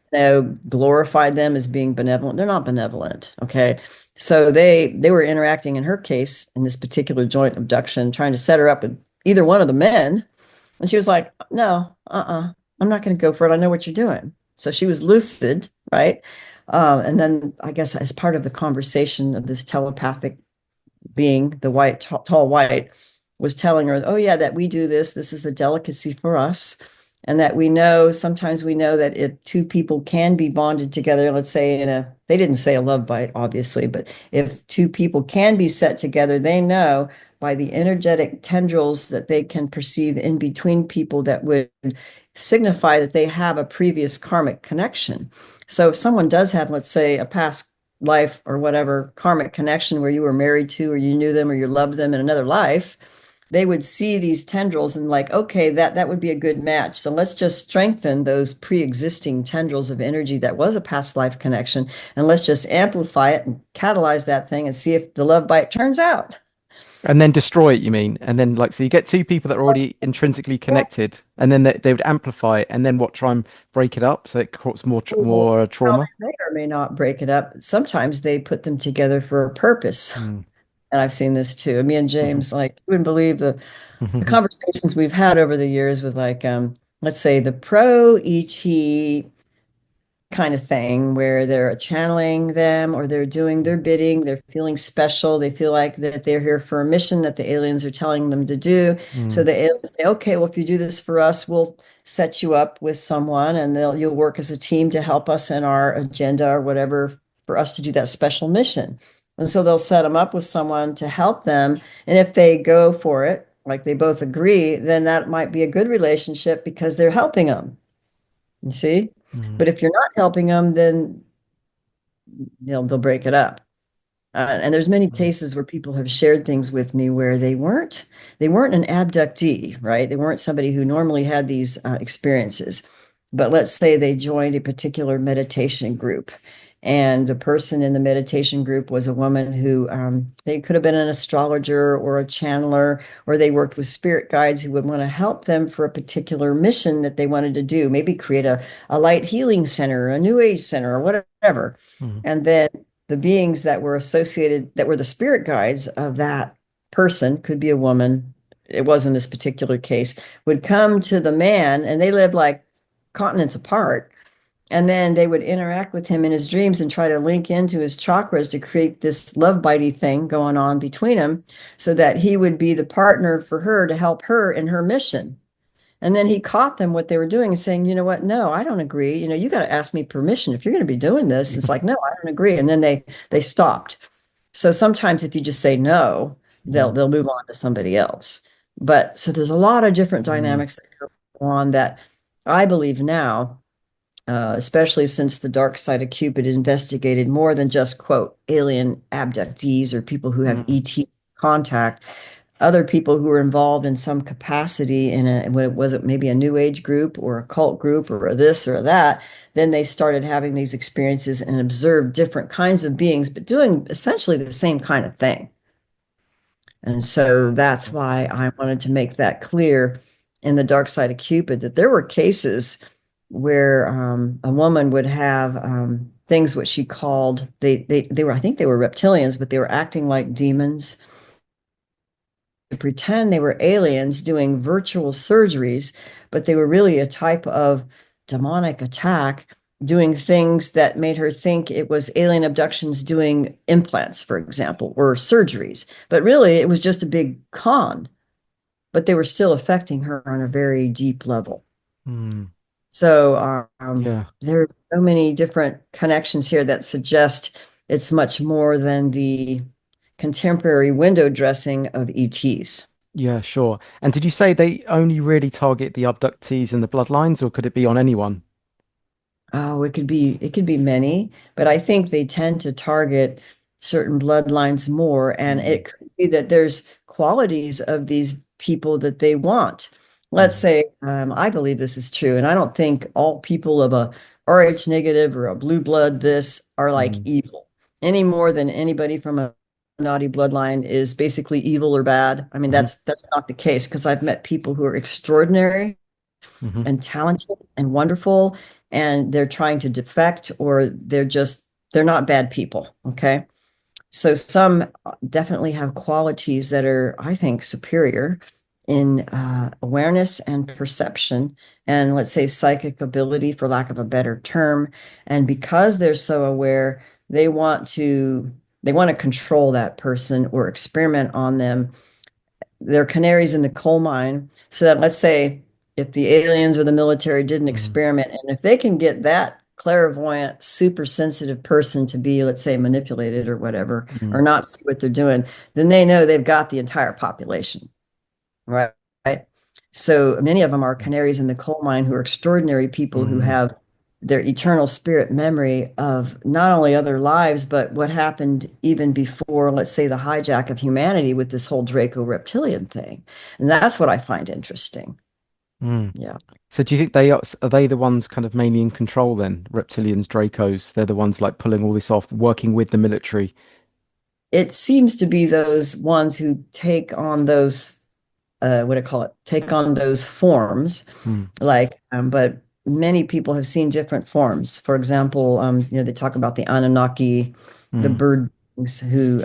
glorified them as being benevolent. They're not benevolent, okay? So they were interacting in her case in this particular joint abduction, trying to set her up with either one of the men. And she was like, no, I'm not going to go for it. I know what you're doing. So she was lucid, right? And then I guess as part of the conversation of this telepathic being, the white, tall white, was telling her, oh, yeah, that we do this. This is a delicacy for us. And that sometimes we know that if two people can be bonded together, let's say they didn't say a love bite, obviously, but if two people can be set together, they know by the energetic tendrils that they can perceive in between people that would signify that they have a previous karmic connection. So if someone does have, let's say, a past life or whatever karmic connection where you were married to, or you knew them, or you loved them in another life, they would see these tendrils and like, okay, that would be a good match. So let's just strengthen those pre-existing tendrils of energy that was a past life connection, and let's just amplify it and catalyze that thing and see if the love bite turns out. And then destroy it, you mean? And then like so you get two people that are already intrinsically connected, and then they would amplify it, and then what? Try and break it up so it causes Well, more now, trauma. they may or may not break it up. Sometimes they put them together for a purpose. Mm. And I've seen this too. Me and Mhm. James, like, you wouldn't believe the Mhm. conversations we've had over the years with like let's say the pro ET kind of thing where they're channeling them or they're doing their bidding, they're feeling special, they feel like that they're here for a mission that the aliens are telling them to do. So Mm. the aliens say, okay, well, if you do this for us, we'll set you up with someone and you'll work as a team to help us in our agenda or whatever for us to do that special mission. And so they'll set them up with someone to help them. And if they go for it, like they both agree, then that might be a good relationship because they're helping them. You see? Mm. But if you're not helping them, then they'll break it up. And there's many Mm. cases where people have shared things with me where they weren't an abductee, right? They weren't somebody who normally had these experiences. But let's say they joined a particular meditation group, and the person in the meditation group was a woman who they could have been an astrologer or a channeler, or they worked with spirit guides who would want to help them for a particular mission that they wanted to do, maybe create a light healing center, a new age center, or whatever. Mm. And then the beings that were associated, that were the spirit guides of that person, could be a woman, it was in this particular case, would come to the man, and they lived like continents apart. And then they would interact with him in his dreams and try to link into his chakras to create this love bitey thing going on between them so that he would be the partner for her to help her in her mission. And then he caught them what they were doing and saying, you know what? No, I don't agree. You got to ask me permission if you're going to be doing this. It's like, no, I don't agree. And then they stopped. So sometimes if you just say no, they'll Mm. they'll move on to somebody else. But so there's a lot of different Mm. dynamics that go on that I believe now, especially since the dark side of Cupid investigated more than just quote alien abductees or people who have Mm. ET contact, other people who were involved in some capacity in what was it, maybe a new age group or a cult group or a this or that, then they started having these experiences and observed different kinds of beings, but doing essentially the same kind of thing. And so that's why I wanted to make that clear in the dark side of Cupid that there were cases where a woman would have things what she called they were, I think they were reptilians, but they were acting like demons to pretend they were aliens doing virtual surgeries, but they were really a type of demonic attack, doing things that made her think it was alien abductions doing implants, for example, or surgeries. But really, it was just a big con, but they were still affecting her on a very deep level. Mm. So Yeah. there are so many different connections here that suggest it's much more than the contemporary window dressing of ETs. Yeah, sure. And did you say they only really target the abductees and the bloodlines, or could it be on anyone? Oh, it could be many, but I think they tend to target certain bloodlines more, and Mm. it could be that there's qualities of these people that they want. Let's Mm. say, I believe this is true, and I don't think all people of a RH negative or a blue blood this are like Mm. evil any more than anybody from a naughty bloodline is basically evil or bad. I mean, Hmm. that's not the case because I've met people who are extraordinary Hmm. and talented and wonderful, and they're trying to defect, or they're not bad people. Okay. So some definitely have qualities that are, I think, superior in awareness and perception, and let's say psychic ability, for lack of a better term. And because they're so aware, they want to control that person or experiment on them. They're canaries in the coal mine. So that, let's say, if the aliens or the military did an Mm. experiment, and if they can get that clairvoyant, super sensitive person to be, let's say, manipulated or whatever, or Mm. not see what they're doing, then they know they've got the entire population, right? So many of them are canaries in the coal mine who are extraordinary people who Mm. have their eternal spirit memory of not only other lives, but what happened even before, let's say, the hijack of humanity with this whole Draco reptilian thing. And that's what I find interesting. Mm. Yeah. So do you think are they the ones kind of mainly in control then? Reptilians, Dracos, they're the ones like pulling all this off, working with the military. It seems to be those ones who take on those, what do I call it? Take on those forms, Mm. but many people have seen different forms. For example, they talk about the Anunnaki, the Mm. bird beings who,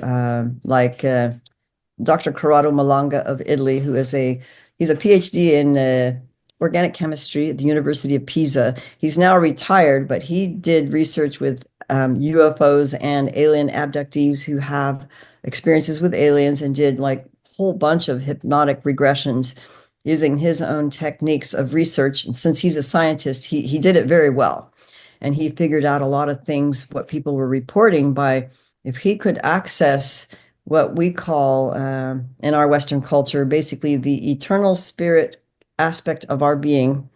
Dr. Corrado Malanga of Italy, he's a PhD in organic chemistry at the University of Pisa. He's now retired, but he did research with UFOs and alien abductees who have experiences with aliens and did like a whole bunch of hypnotic regressions using his own techniques of research. And since he's a scientist, he did it very well. And he figured out a lot of things, what people were reporting by if he could access what we call in our Western culture, basically the eternal spirit aspect of our being,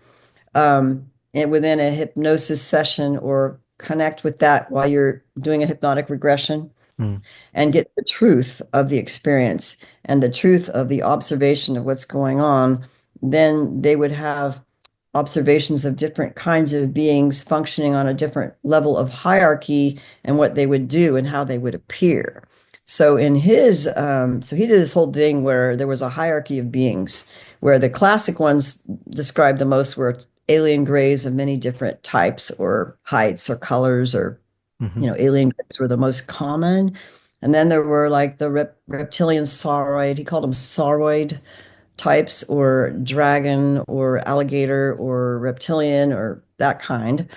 and within a hypnosis session or connect with that while you're doing a hypnotic regression Mm. and get the truth of the experience and the truth of the observation of what's going on, then they would have observations of different kinds of beings functioning on a different level of hierarchy and what they would do and how they would appear. So so he did this whole thing where there was a hierarchy of beings, where the classic ones described the most were alien grays of many different types or heights or colors or, Hmm. alien grays were the most common. And then there were like the reptilian sauroid, he called them sauroid types, or dragon or alligator or reptilian or that kind.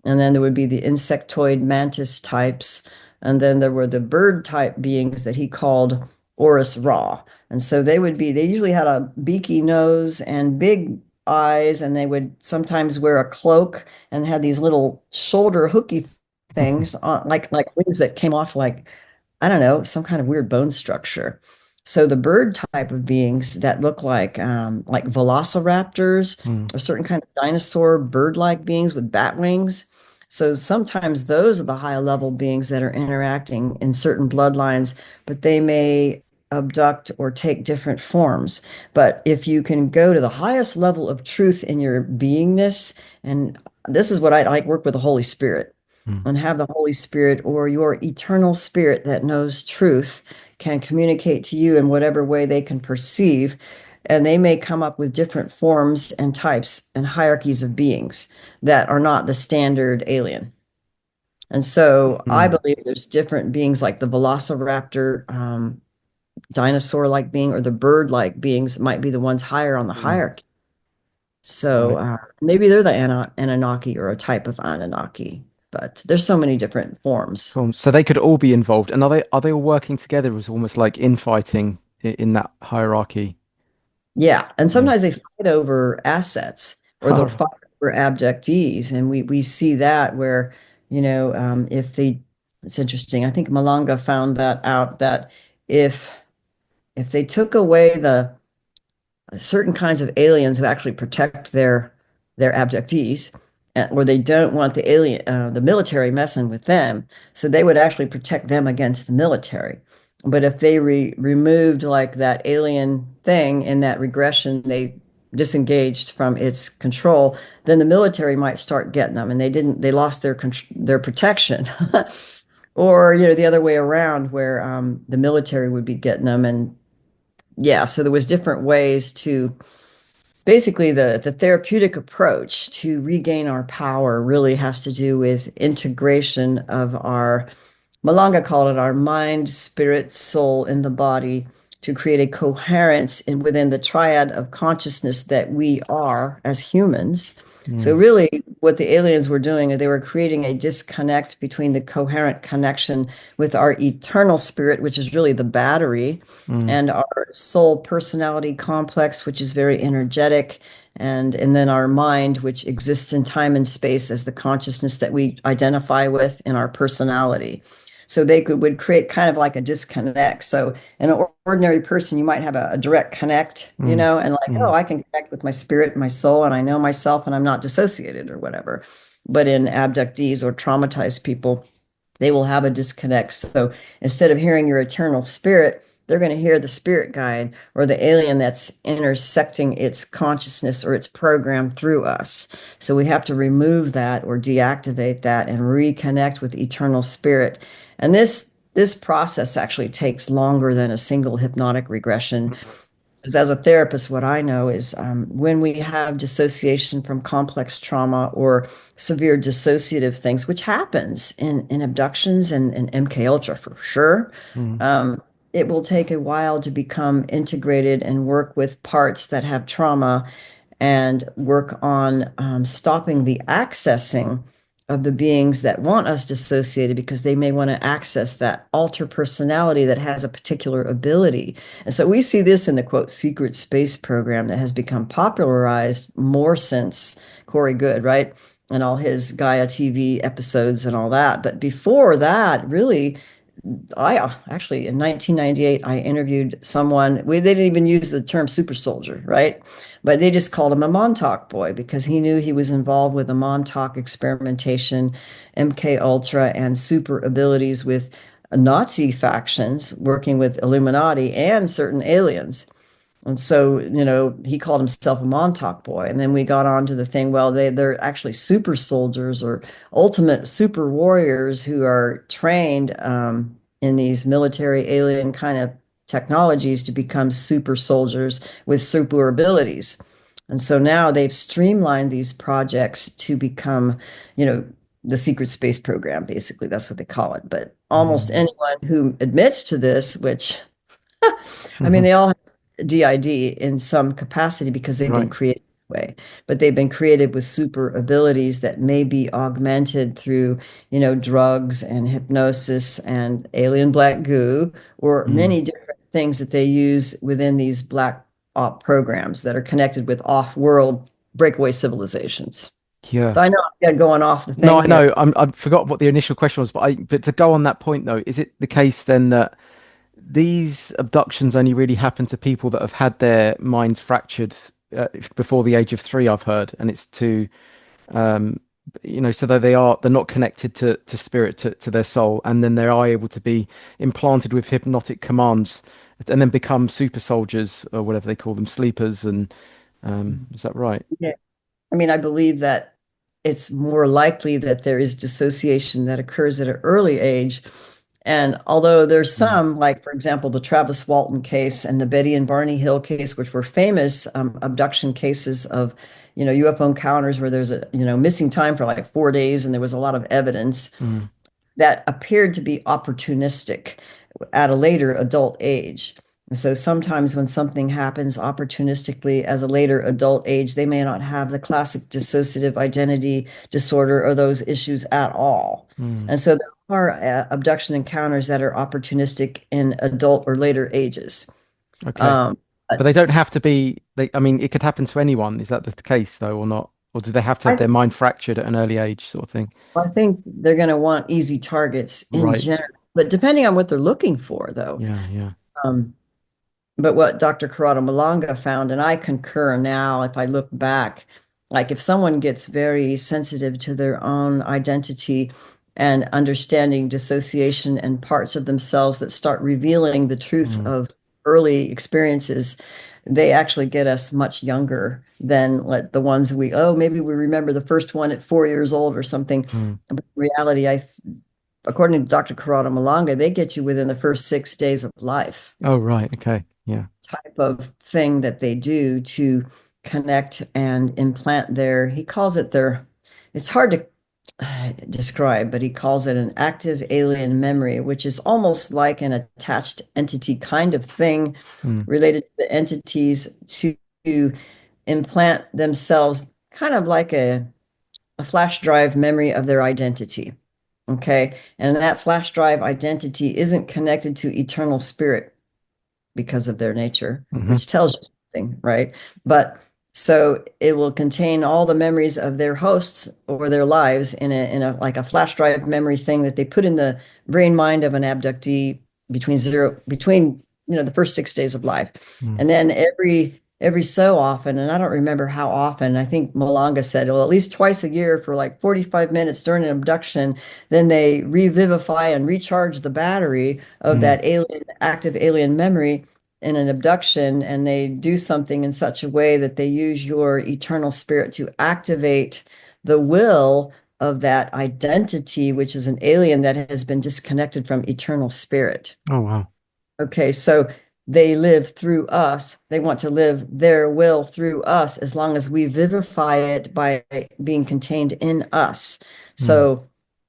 And then there would be the insectoid mantis types. And then there were the bird type beings that he called Orus Ra. And so they usually had a beaky nose and big eyes, and they would sometimes wear a cloak and had these little shoulder hooky things on, like wings that came off like, I don't know, some kind of weird bone structure. So the bird type of beings that look like velociraptors Mm. or certain kind of dinosaur bird-like beings with bat wings. So sometimes those are the high level beings that are interacting in certain bloodlines, but they may abduct or take different forms. But if you can go to the highest level of truth in your beingness, and this is what I like, work with the Holy Spirit Mm. and have the Holy Spirit or your eternal spirit that knows truth can communicate to you in whatever way they can perceive. And they may come up with different forms and types and hierarchies of beings that are not the standard alien. And so I Mm. believe there's different beings like the velociraptor, dinosaur-like being, or the bird-like beings might be the ones higher on the Mm. hierarchy. So Right. maybe they're the Anunnaki or a type of Anunnaki, but there's so many different forms. Cool. So they could all be involved, and are they all working together as almost like infighting in that hierarchy? Yeah, and Yeah. sometimes they fight over assets or they'll fight over abductees, and we see that where, if they, it's interesting. I think Malanga found that out that if if they took away the certain kinds of aliens who actually protect their abductees, or they don't want the military messing with them, so they would actually protect them against the military. But if they removed like that alien thing in that regression, they disengaged from its control, then the military might start getting them, and they lost their protection. Or, the other way around where the military would be getting them. And yeah, so there was different ways to basically the therapeutic approach to regain our power really has to do with integration of our, Malanga called it, our mind, spirit, soul in the body, to create a coherence within the triad of consciousness that we are as humans. So Mm. really what the aliens were doing, they were creating a disconnect between the coherent connection with our eternal spirit, which is really the battery, Mm. and our soul personality complex, which is very energetic, and then our mind, which exists in time and space as the consciousness that we identify with in our personality. So they would create kind of like a disconnect. So an ordinary person, you might have a direct connect, Mm. and like, oh, Mm. I can connect with my spirit, my soul, and I know myself, and I'm not dissociated or whatever. But in abductees or traumatized people, they will have a disconnect. So instead of hearing your eternal spirit, they're going to hear the spirit guide or the alien that's intersecting its consciousness or its program through us. So we have to remove that or deactivate that and reconnect with eternal spirit. And this process actually takes longer than a single hypnotic regression. Because as a therapist, what I know is when we have dissociation from complex trauma or severe dissociative things, which happens in abductions and MK Ultra for sure, Mm. um, it will take a while to become integrated and work with parts that have trauma and work on stopping the accessing of the beings that want us dissociated because they may want to access that alter personality that has a particular ability. And so we see this in the quote secret space program that has become popularized more since Corey Good, right? And all his Gaia TV episodes and all that. But before that, really, I actually in 1998 I interviewed someone. They didn't even use the term super soldier, right? But they just called him a Montauk boy because he knew he was involved with the Montauk experimentation, MK Ultra, and super abilities with Nazi factions working with Illuminati and certain aliens. And so, he called himself a Montauk boy. And then we got on to the thing, well, they're actually super soldiers or ultimate super warriors who are trained in these military alien kind of technologies to become super soldiers with super abilities. And so now they've streamlined these projects to become, you know, the secret space program, basically. That's what they call it. But almost Mm. anyone who admits to this, which I mean, they all have DID in some capacity because they've been Right. created that way, but they've been created with super abilities that may be augmented through, drugs and hypnosis and alien black goo, or Mm. many different things that they use within these black op programs that are connected with off-world breakaway civilizations. Yeah. So I know I'm going off the No, thing I here. know. I forgot what the initial question was, but to go on that point though, is it the case then that these abductions only really happen to people that have had their minds fractured before the age of 3, I've heard, and it's to um, so that they're not connected to spirit, to their soul, and then they are able to be implanted with hypnotic commands and then become super soldiers or whatever they call them, sleepers, and is that right? Yeah. I mean, I believe that it's more likely that there is dissociation that occurs at an early age. And although there's Mm. some, like, for example, the Travis Walton case and the Betty and Barney Hill case, which were famous abduction cases of, UFO encounters where there's a, missing time for like 4 days and there was a lot of evidence Mm. that appeared to be opportunistic at a later adult age. So sometimes when something happens opportunistically as a later adult age, they may not have the classic dissociative identity disorder or those issues at all. Mm. And so there are abduction encounters that are opportunistic in adult or later ages. Okay. Um, But but they don't have to be, I mean, it could happen to anyone. Is that the case though, or not? Or do they have to have I, their mind fractured at an early age, sort of thing? I think they're going to want easy targets in Right. general, but depending on what they're looking for, though. Yeah, yeah. Um, But what Dr. Corrado Malanga found, and I concur now, if I look back, like if someone gets very sensitive to their own identity and understanding dissociation and parts of themselves that start revealing the truth Mm. of early experiences, they actually get us much younger than let the ones maybe we remember the first one at 4 years old or something. Mm. But in reality, according to Dr. Corrado Malanga, they get you within the first 6 days of life Oh, right. Okay. Yeah. type of thing that they do to connect and implant he calls it it's hard to describe, but he calls it an active alien memory, which is almost like an attached entity kind of thing Mm. related to the entities to implant themselves kind of like a flash drive memory of their identity. Okay. And that flash drive identity isn't connected to eternal spirit because of their nature, Hmm. which tells you something, right? But so it will contain all the memories of their hosts or their lives in a like a flash drive memory thing that they put in the brain mind of an abductee between the first 6 days of life. Mm. And then every every so often, and I don't remember how often. I think Malanga said, well, at least twice a year for like 45 minutes during an abduction, then they revivify and recharge the battery of Mm. that alien, active alien memory in an abduction, and they do something in such a way that they use your eternal spirit to activate the will of that identity, which is an alien that has been disconnected from eternal spirit. Oh, wow. Okay, so they live through us. They want to live their will through us as long as we vivify it by being contained in us. Mm. So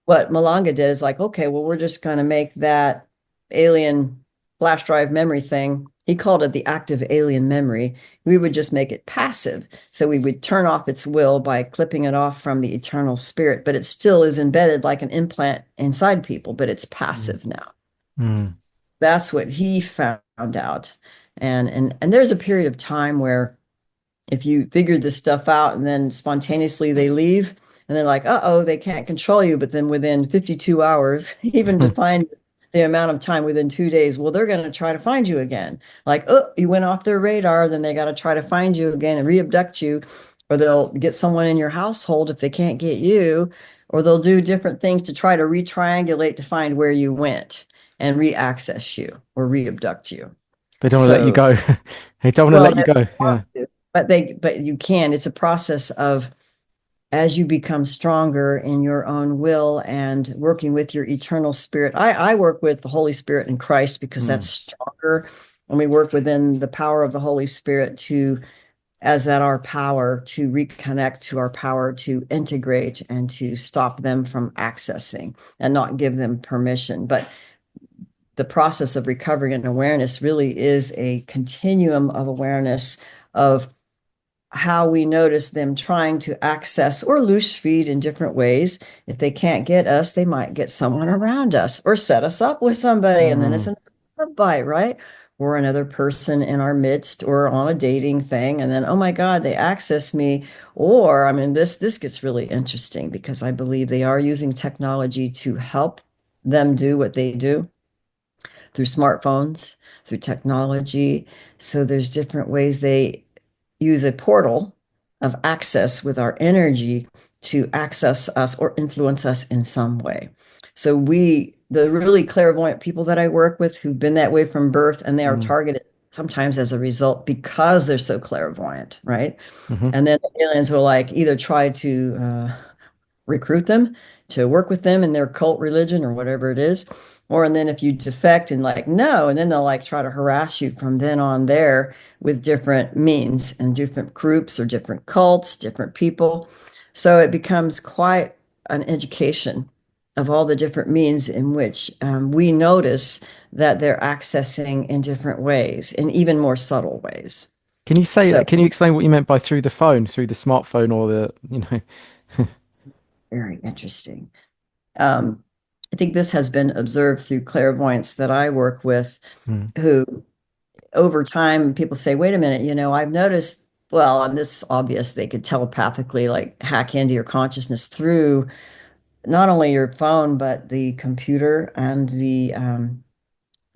what Malanga did is like, okay, well, we're just going to make that alien flash drive memory thing. He called it the active alien memory. We would just make it passive. So we would turn off its will by clipping it off from the eternal spirit, but it still is embedded like an implant inside people, but it's Mm. passive now. Mm. That's what he found out. And there's a period of time where if you figure this stuff out and then spontaneously they leave and they're like, uh-oh, they can't control you. But then within 52 hours, even defined the amount of time within 2 days, well, they're going to try to find you again. Like, oh, you went off their radar, then they got to try to find you again and reabduct you, or they'll get someone in your household if they can't get you, or they'll do different things to try to retriangulate to find where you went and re-access you or reabduct you. They don't want to let you So, go. They don't want to well, let you they go. want Yeah. to, but you can. It's a process of as you become stronger in your own will and working with your eternal spirit. I work with the Holy Spirit and Christ because that's Mm. stronger. And we work within the power of the Holy Spirit to, as that our power to reconnect to our power to integrate and to stop them from accessing and not give them permission. But the process of recovery and awareness really is a continuum of awareness of how we notice them trying to access or loose feed in different ways. If they can't get us, they might get someone around us or set us up with somebody. And then it's Mm. another bite, right? Or another person in our midst or on a dating thing. And then, oh my God, they access me. Or, I mean, this gets really interesting because I believe they are using technology to help them do what they do through smartphones, through technology. So there's different ways they use a portal of access with our energy to access us or influence us in some way. So the really clairvoyant people that I work with who've been that way from birth, and they are Mm. targeted sometimes as a result because they're so clairvoyant, right? Hmm. And then the aliens will like either try to recruit them to work with them in their cult religion or whatever it is. Or and then if you defect and like no, and then they'll like try to harass you from then on there with different means and different groups or different cults, different people. So it becomes quite an education of all the different means in which we notice that they're accessing in different ways, in even more subtle ways. Can you say So that? Can you explain what you meant by through the phone, through the smartphone, or the? it's very interesting. Um, I think this has been observed through clairvoyants that I work with, Mm. who over time people say, wait a minute, I've noticed, well, on this obvious, they could telepathically like hack into your consciousness through not only your phone, but the computer and the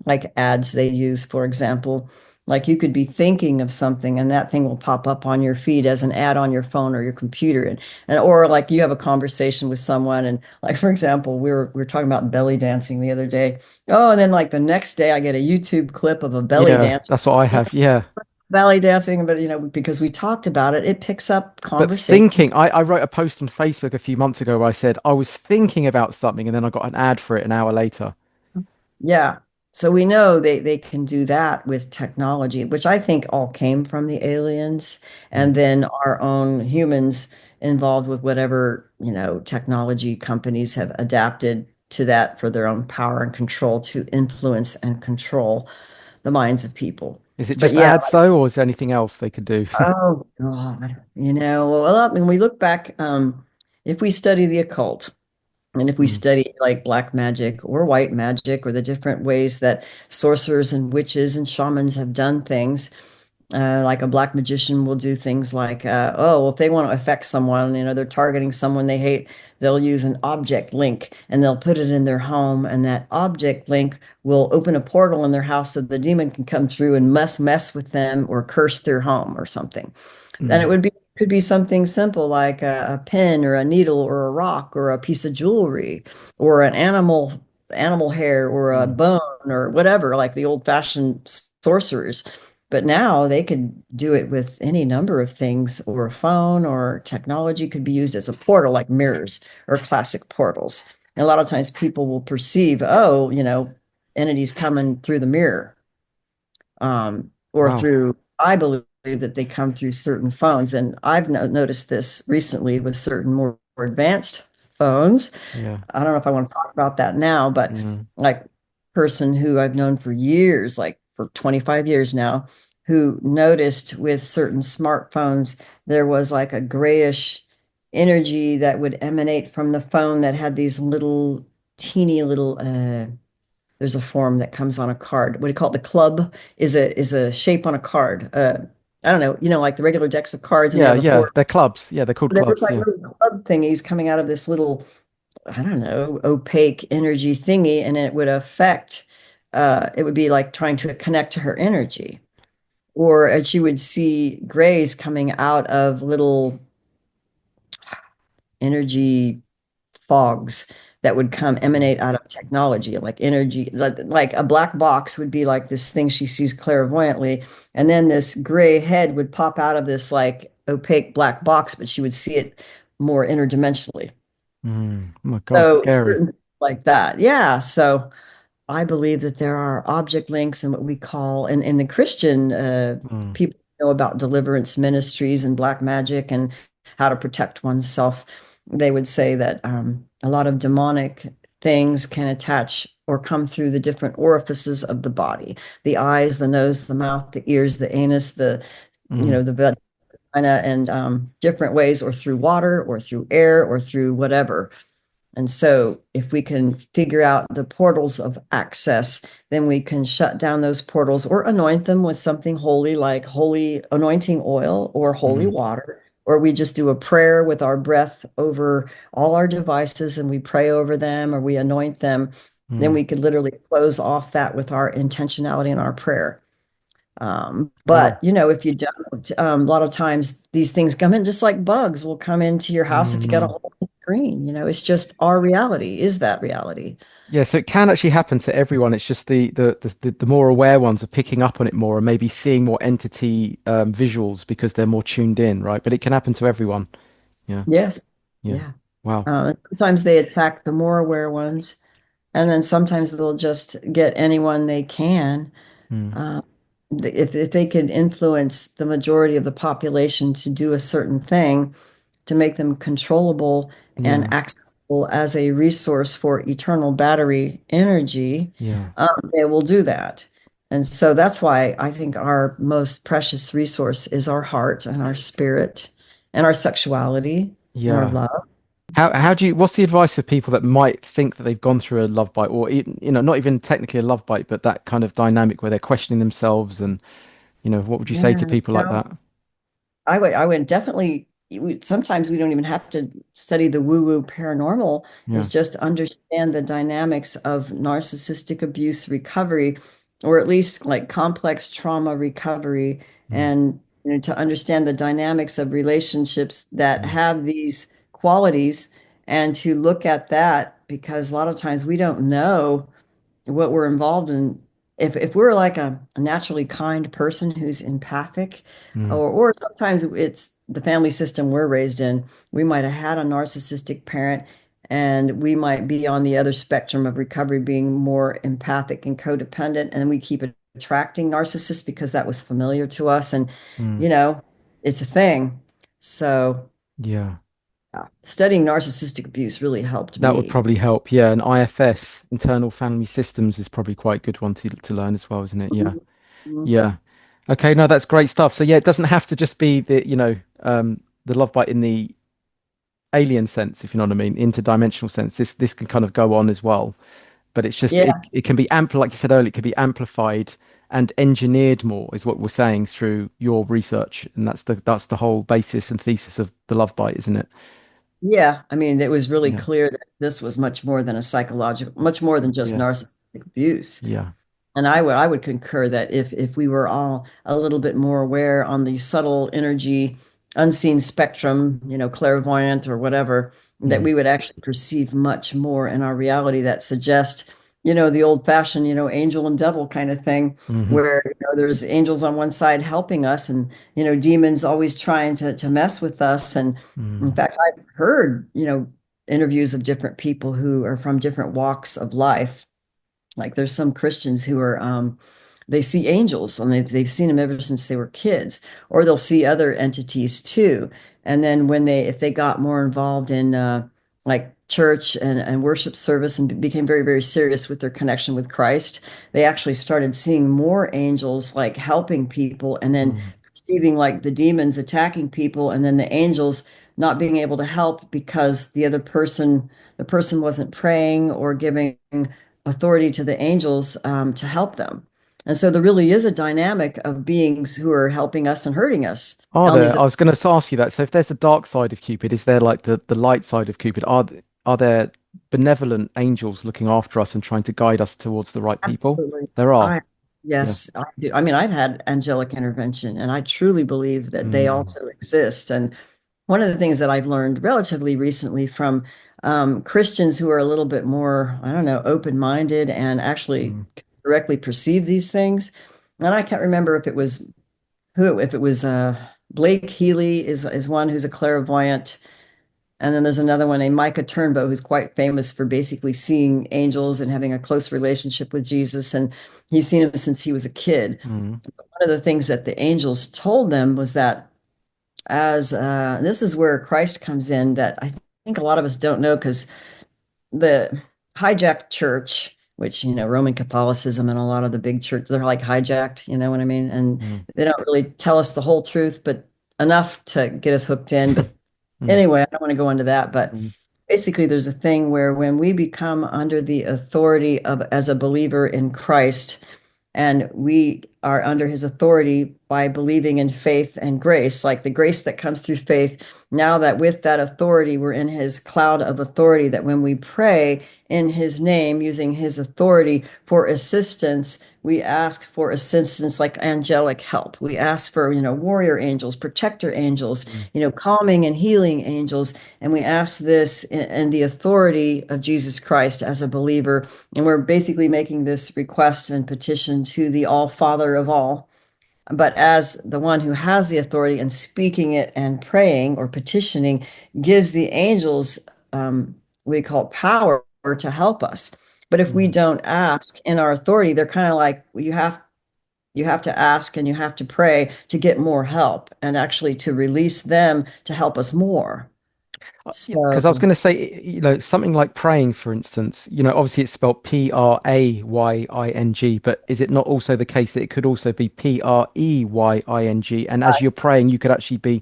like ads they use, for example. Like you could be thinking of something and that thing will pop up on your feed as an ad on your phone or your computer. And or like you have a conversation with someone and like for example, we were talking about belly dancing the other day. Oh, and then like the next day I get a YouTube clip of a belly Yeah, dance. that's what I have. Yeah. Belly dancing, but because we talked about it, it picks up But conversation. thinking, I wrote a post on Facebook a few months ago where I said I was thinking about something and then I got an ad for it an hour later. Yeah. So we know they can do that with technology, which I think all came from the aliens, Mm. and then our own humans involved with whatever, technology companies have adapted to that for their own power and control to influence and control the minds of people. Is it But just yeah, ads though, or is there anything else they could do? oh God, well, I mean, we look back, if we study the occult, and if we Mm. study like black magic or white magic or the different ways that sorcerers and witches and shamans have done things, Like a black magician will do things like, oh, well, if they want to affect someone, they're targeting someone they hate, they'll use an object link and they'll put it in their home, and that object link will open a portal in their house so the demon can come through and mess with them or curse their home or something. And it Mm, would be could be something simple like a pen or a needle or a rock or a piece of jewelry or an animal hair or a mm, bone or whatever, like the old-fashioned sorcerers. But now they could do it with any number of things, or a phone, or technology could be used as a portal, like mirrors or classic portals. And a lot of times people will perceive, oh, entities coming through the mirror, or wow. through, I believe that they come through certain phones. And I've noticed this recently with certain more advanced phones. Yeah. I don't know if I want to talk about that now, but Mm, like person who I've known for years, like for 25 years now, who noticed with certain smartphones, there was like a grayish energy that would emanate from the phone that had these little teeny little there's a form that comes on a card. What do you call it? The club is a shape on a card. I don't know, like the regular decks of cards, and they yeah, have the yeah. four. They're clubs. Yeah, they're called They look clubs. like Yeah. little club thingies coming out of this little, I don't know, opaque energy thingy, and it would affect, it would be like trying to connect to her energy. Or she would see grays coming out of little energy fogs that would come Mm, emanate out of technology, like energy, like a black box would be like this thing she sees clairvoyantly. And then this gray head would pop out of this like opaque black box, but she would see it more interdimensionally. Oh my God, So scary. certain like that. Yeah. So I believe that there are object links and what we call in the Christian Mm, people know about deliverance ministries and black magic and how to protect oneself. They would say that a lot of demonic things can attach or come through the different orifices of the body: the eyes, the nose, the mouth, the ears, the anus, mm, the vagina, and different ways, or through water, or through air, or through whatever. And so, if we can figure out the portals of access, then we can shut down those portals or anoint them with something holy, like holy anointing oil or holy mm, water. Or we just do a prayer with our breath over all our devices and we pray over them or we anoint them. Then mm. we could literally close off that with our intentionality and our prayer. Wow. But if you don't, a lot of times these things come in just like bugs will come into your house if you got a Mm. whole screen. It's just our reality is that reality. Yeah, so it can actually happen to everyone. It's just the more aware ones are picking up on it more and maybe seeing more entity visuals because they're more tuned in, right? But it can happen to everyone. Yeah, Yes. yeah. Yeah. Wow. Sometimes they attack the more aware ones, and then sometimes they'll just get anyone they can. Mm. Uh, if they could influence the majority of the population to do a certain thing, to make them controllable and Yeah, accessible as a resource for eternal battery energy, yeah, they will do that. And so that's why I think our most precious resource is our heart and our spirit and our sexuality and our yeah. love. How do you, what's the advice of people that might think that they've gone through a love bite or not even technically a love bite, but that kind of dynamic where they're questioning themselves and, what would you say to Yeah, people like that? I would definitely, sometimes we don't even have to study the woo-woo paranormal, is Yeah. just understand the dynamics of narcissistic abuse recovery, or at least like complex trauma recovery, Mm, and to understand the dynamics of relationships that mm, have these qualities, and to look at that, because a lot of times we don't know what we're involved in. If we're like a naturally kind person who's empathic, mm, or sometimes it's the family system we're raised in, we might have had a narcissistic parent, and we might be on the other spectrum of recovery, being more empathic and codependent, and we keep attracting narcissists because that was familiar to us, and mm. you know it's a thing. So Yeah. studying narcissistic abuse really helped That would me. probably help. Yeah, and IFS, internal family systems, is probably quite a good one to learn as well, isn't it? Yeah. Mhm. Yeah. Okay, no, that's great stuff. So yeah, it doesn't have to just be the love bite in the alien sense, if you know what I mean, interdimensional sense. This can kind of go on as well. But it's just Yeah. it can be ample, like you said earlier, it can be amplified and engineered more, is what we're saying through your research, and that's the whole basis and thesis of the Love Bite, isn't it? Yeah, I mean, it was really Yeah, clear that this was much more than a psychological, much more than just yeah, narcissistic abuse. yeah. And I would concur that if we were all a little bit more aware on the subtle energy, unseen spectrum, clairvoyant or whatever, that Mm, we would actually perceive much more in our reality that suggest, the old-fashioned, angel and devil kind of thing, hmm where there's angels on one side helping us, and demons always trying to mess with us. And in mm, fact, I've heard, interviews of different people who are from different walks of life. Like there's some Christians who are they see angels and they've seen them ever since they were kids, or they'll see other entities too. And then if they got more involved in like church and worship service and became very, very serious with their connection with Christ, they actually started seeing more angels like helping people, and then mm. perceiving like the demons attacking people, and then the angels not being able to help because the person wasn't praying or giving authority to the angels to help them. And so there really is a dynamic of beings who are helping us and hurting us Are on there? these. I was going to ask you that. So, if there's the dark side of Cupid, is there like the light side of Cupid? Are there benevolent angels looking after us and trying to guide us towards the right people? Absolutely. There are. I, Yeah. yes, I do. I mean, I've had angelic intervention, and I truly believe that they Mm, also exist. And one of the things that I've learned relatively recently from Christians who are a little bit more, I don't know, open-minded and actually mm, directly perceive these things. And I can't remember if it was Blake Healy is one who's a clairvoyant. And then there's another one named Micah Turnbow, who's quite famous for basically seeing angels and having a close relationship with Jesus. And he's seen him since he was a kid. mm, One of the things that the angels told them was that this is where Christ comes in, that I think a lot of us don't know, because the hijacked church, which, Roman Catholicism and a lot of the big church, they're like hijacked, you know what I mean? And mm, they don't really tell us the whole truth, but enough to get us hooked in. But mm, anyway, I don't want to go into that, but mm, basically there's a thing where when we become under the authority of as a believer in Christ, and we are under his authority by believing in faith and grace, like the grace that comes through faith. Now that with that authority, we're in his cloud of authority, that when we pray in his name, using his authority for assistance, we ask for assistance like angelic help. We ask for, warrior angels, protector angels, mm. calming and healing angels. And we ask this in the authority of Jesus Christ as a believer. And we're basically making this request and petition to the All Father of all. But as the one who has the authority, and speaking it and praying or petitioning gives the angels, we call it power to help us. But if we Mm. don't ask in our authority, they're kind of like, you have to ask and you have to pray to get more help, and actually to release them to help us more. Yeah, because I was So going to say, something like praying, for instance, obviously it's spelled Praying, but is it not also the case that it could also be Preying? And as you're praying, you could actually be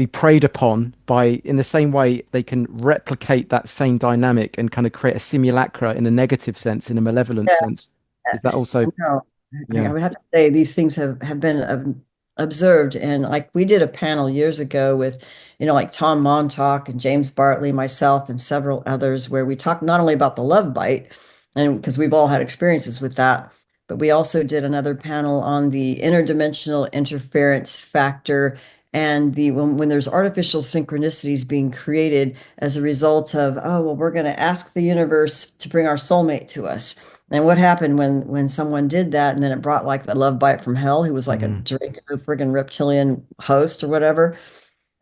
preyed upon by, in the same way, they can replicate that same dynamic and kind of create a simulacra in a negative sense, in a malevolent yeah, sense. Is that also, no, I yeah. would have to say these things have been observed. And like we did a panel years ago with, like Tom Montauk and James Bartley, myself, and several others, where we talked not only about the love bite, and because we've all had experiences with that, but we also did another panel on the interdimensional interference factor, and when there's artificial synchronicities being created as a result of, oh, well, we're going to ask the universe to bring our soulmate to us. And what happened when someone did that, and then it brought like the love bite from hell, who was like a Mm. Draco friggin' reptilian host or whatever.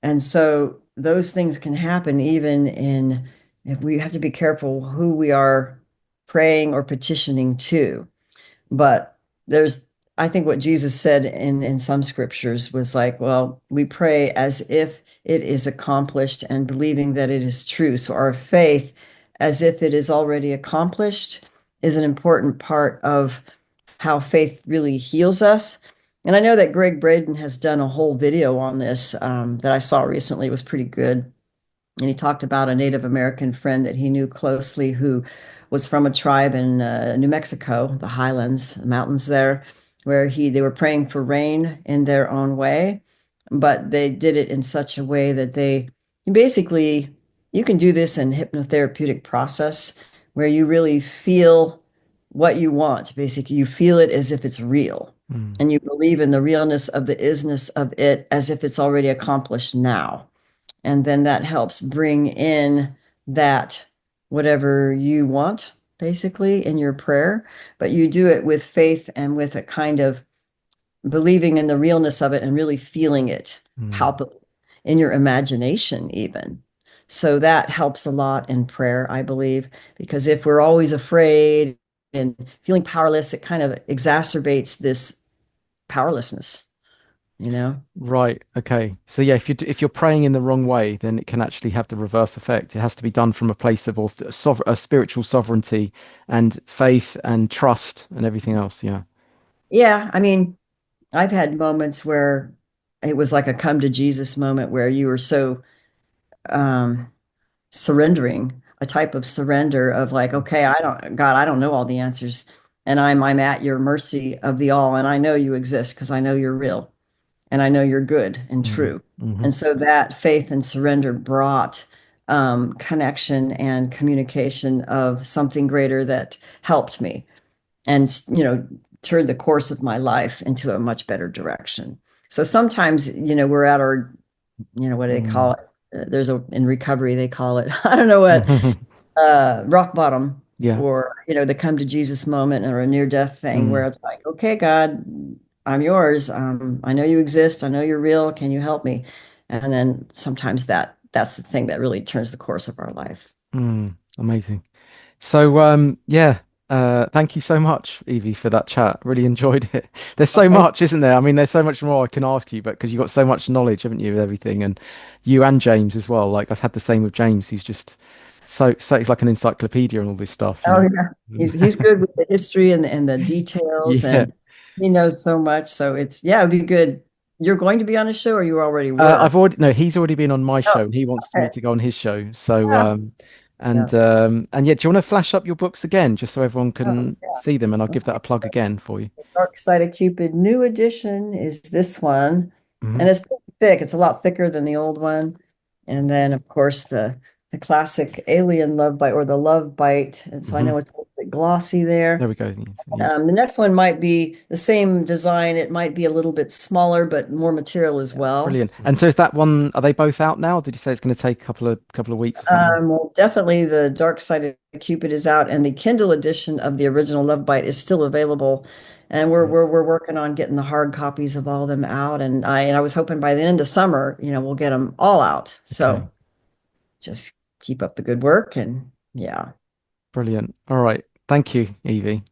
And so those things can happen even in, if we have to be careful who we are praying or petitioning to. But there's, I think what Jesus said in some scriptures was like, well, we pray as if it is accomplished and believing that it is true. So our faith, as if it is already accomplished, is an important part of how faith really heals us. And I know that Greg Braden has done a whole video on this that I saw recently. It was pretty good. And he talked about a Native American friend that he knew closely who was from a tribe in New Mexico, the highlands, the mountains there. where they were praying for rain in their own way, but they did it in such a way that they basically, you can do this in hypnotherapeutic process where you really feel what you want. Basically, you feel it as if it's real, Mm. and you believe in the realness of the isness of it as if it's already accomplished now. And then that helps bring in that whatever you want, basically, in your prayer. But you do it with faith and with a kind of believing in the realness of it and really feeling it Mm. palpably in your imagination, even. So that helps a lot in prayer, I believe, because if we're always afraid and feeling powerless, it kind of exacerbates this powerlessness, you know? Right. Okay. So yeah, if you're praying in the wrong way, then it can actually have the reverse effect. It has to be done from a place of spiritual sovereignty and faith and trust and everything else. Yeah. Yeah, I mean, I've had moments where it was like a come to Jesus moment where you were so um, surrendering, a type of surrender of like, okay, God, I don't know all the answers, and I'm at your mercy of the all, and I know you exist because I know you're real, and I know you're good and Mm. true, Hmm. and so that faith and surrender brought connection and communication of something greater that helped me and turned the course of my life into a much better direction. So sometimes, we're at our, what do they call Mm. it? There's a in recovery they call it. I don't know what, rock bottom, Yeah. or the come to Jesus moment or a near death thing where Mm. it's like, okay, God, I'm yours. I know you exist. I know you're real. Can you help me? And then sometimes that's the thing that really turns the course of our life. Mm. Amazing. So yeah, thank you so much, Evie, for that chat. Really enjoyed it. There's so Okay. much, isn't there? I mean, there's so much more I can ask you, but because you've got so much knowledge, haven't you, with everything, and you and James as well. Like I've had the same with James. He's just so he's like an encyclopedia and all this stuff, you Oh know. yeah. He's good with the history and the details, Yeah. and he knows so much. So it'd be good. You're going to be on a show, or you already I've were? already no, he's already been on my Oh, show and he wants me okay. to go on his show. So Yeah. Yeah. and yeah, do you want to flash up your books again just so everyone Oh, can yeah. see them and I'll give that Okay. a plug again for you. Dark Side of Cupid, new edition is this one, Hmm. and it's pretty thick. It's a lot thicker than the old one. And then, of course, the classic Alien Love Bite or the Love Bite. And so I Hmm. know it's a little bit glossy there. There we go. Yeah. The next one might be the same design. It might be a little bit smaller, but more material as well. Brilliant. And so is that one, are they both out now? Did you say it's going to take a couple of weeks or something? Well, definitely the Dark Side of Cupid is out, and the Kindle edition of the original Love Bite is still available. And we're Brilliant. we're working on getting the hard copies of all of them out. And I was hoping by the end of summer, we'll get them all out. Okay. So just keep up the good work, and yeah. Brilliant. All right. Thank you, Evie.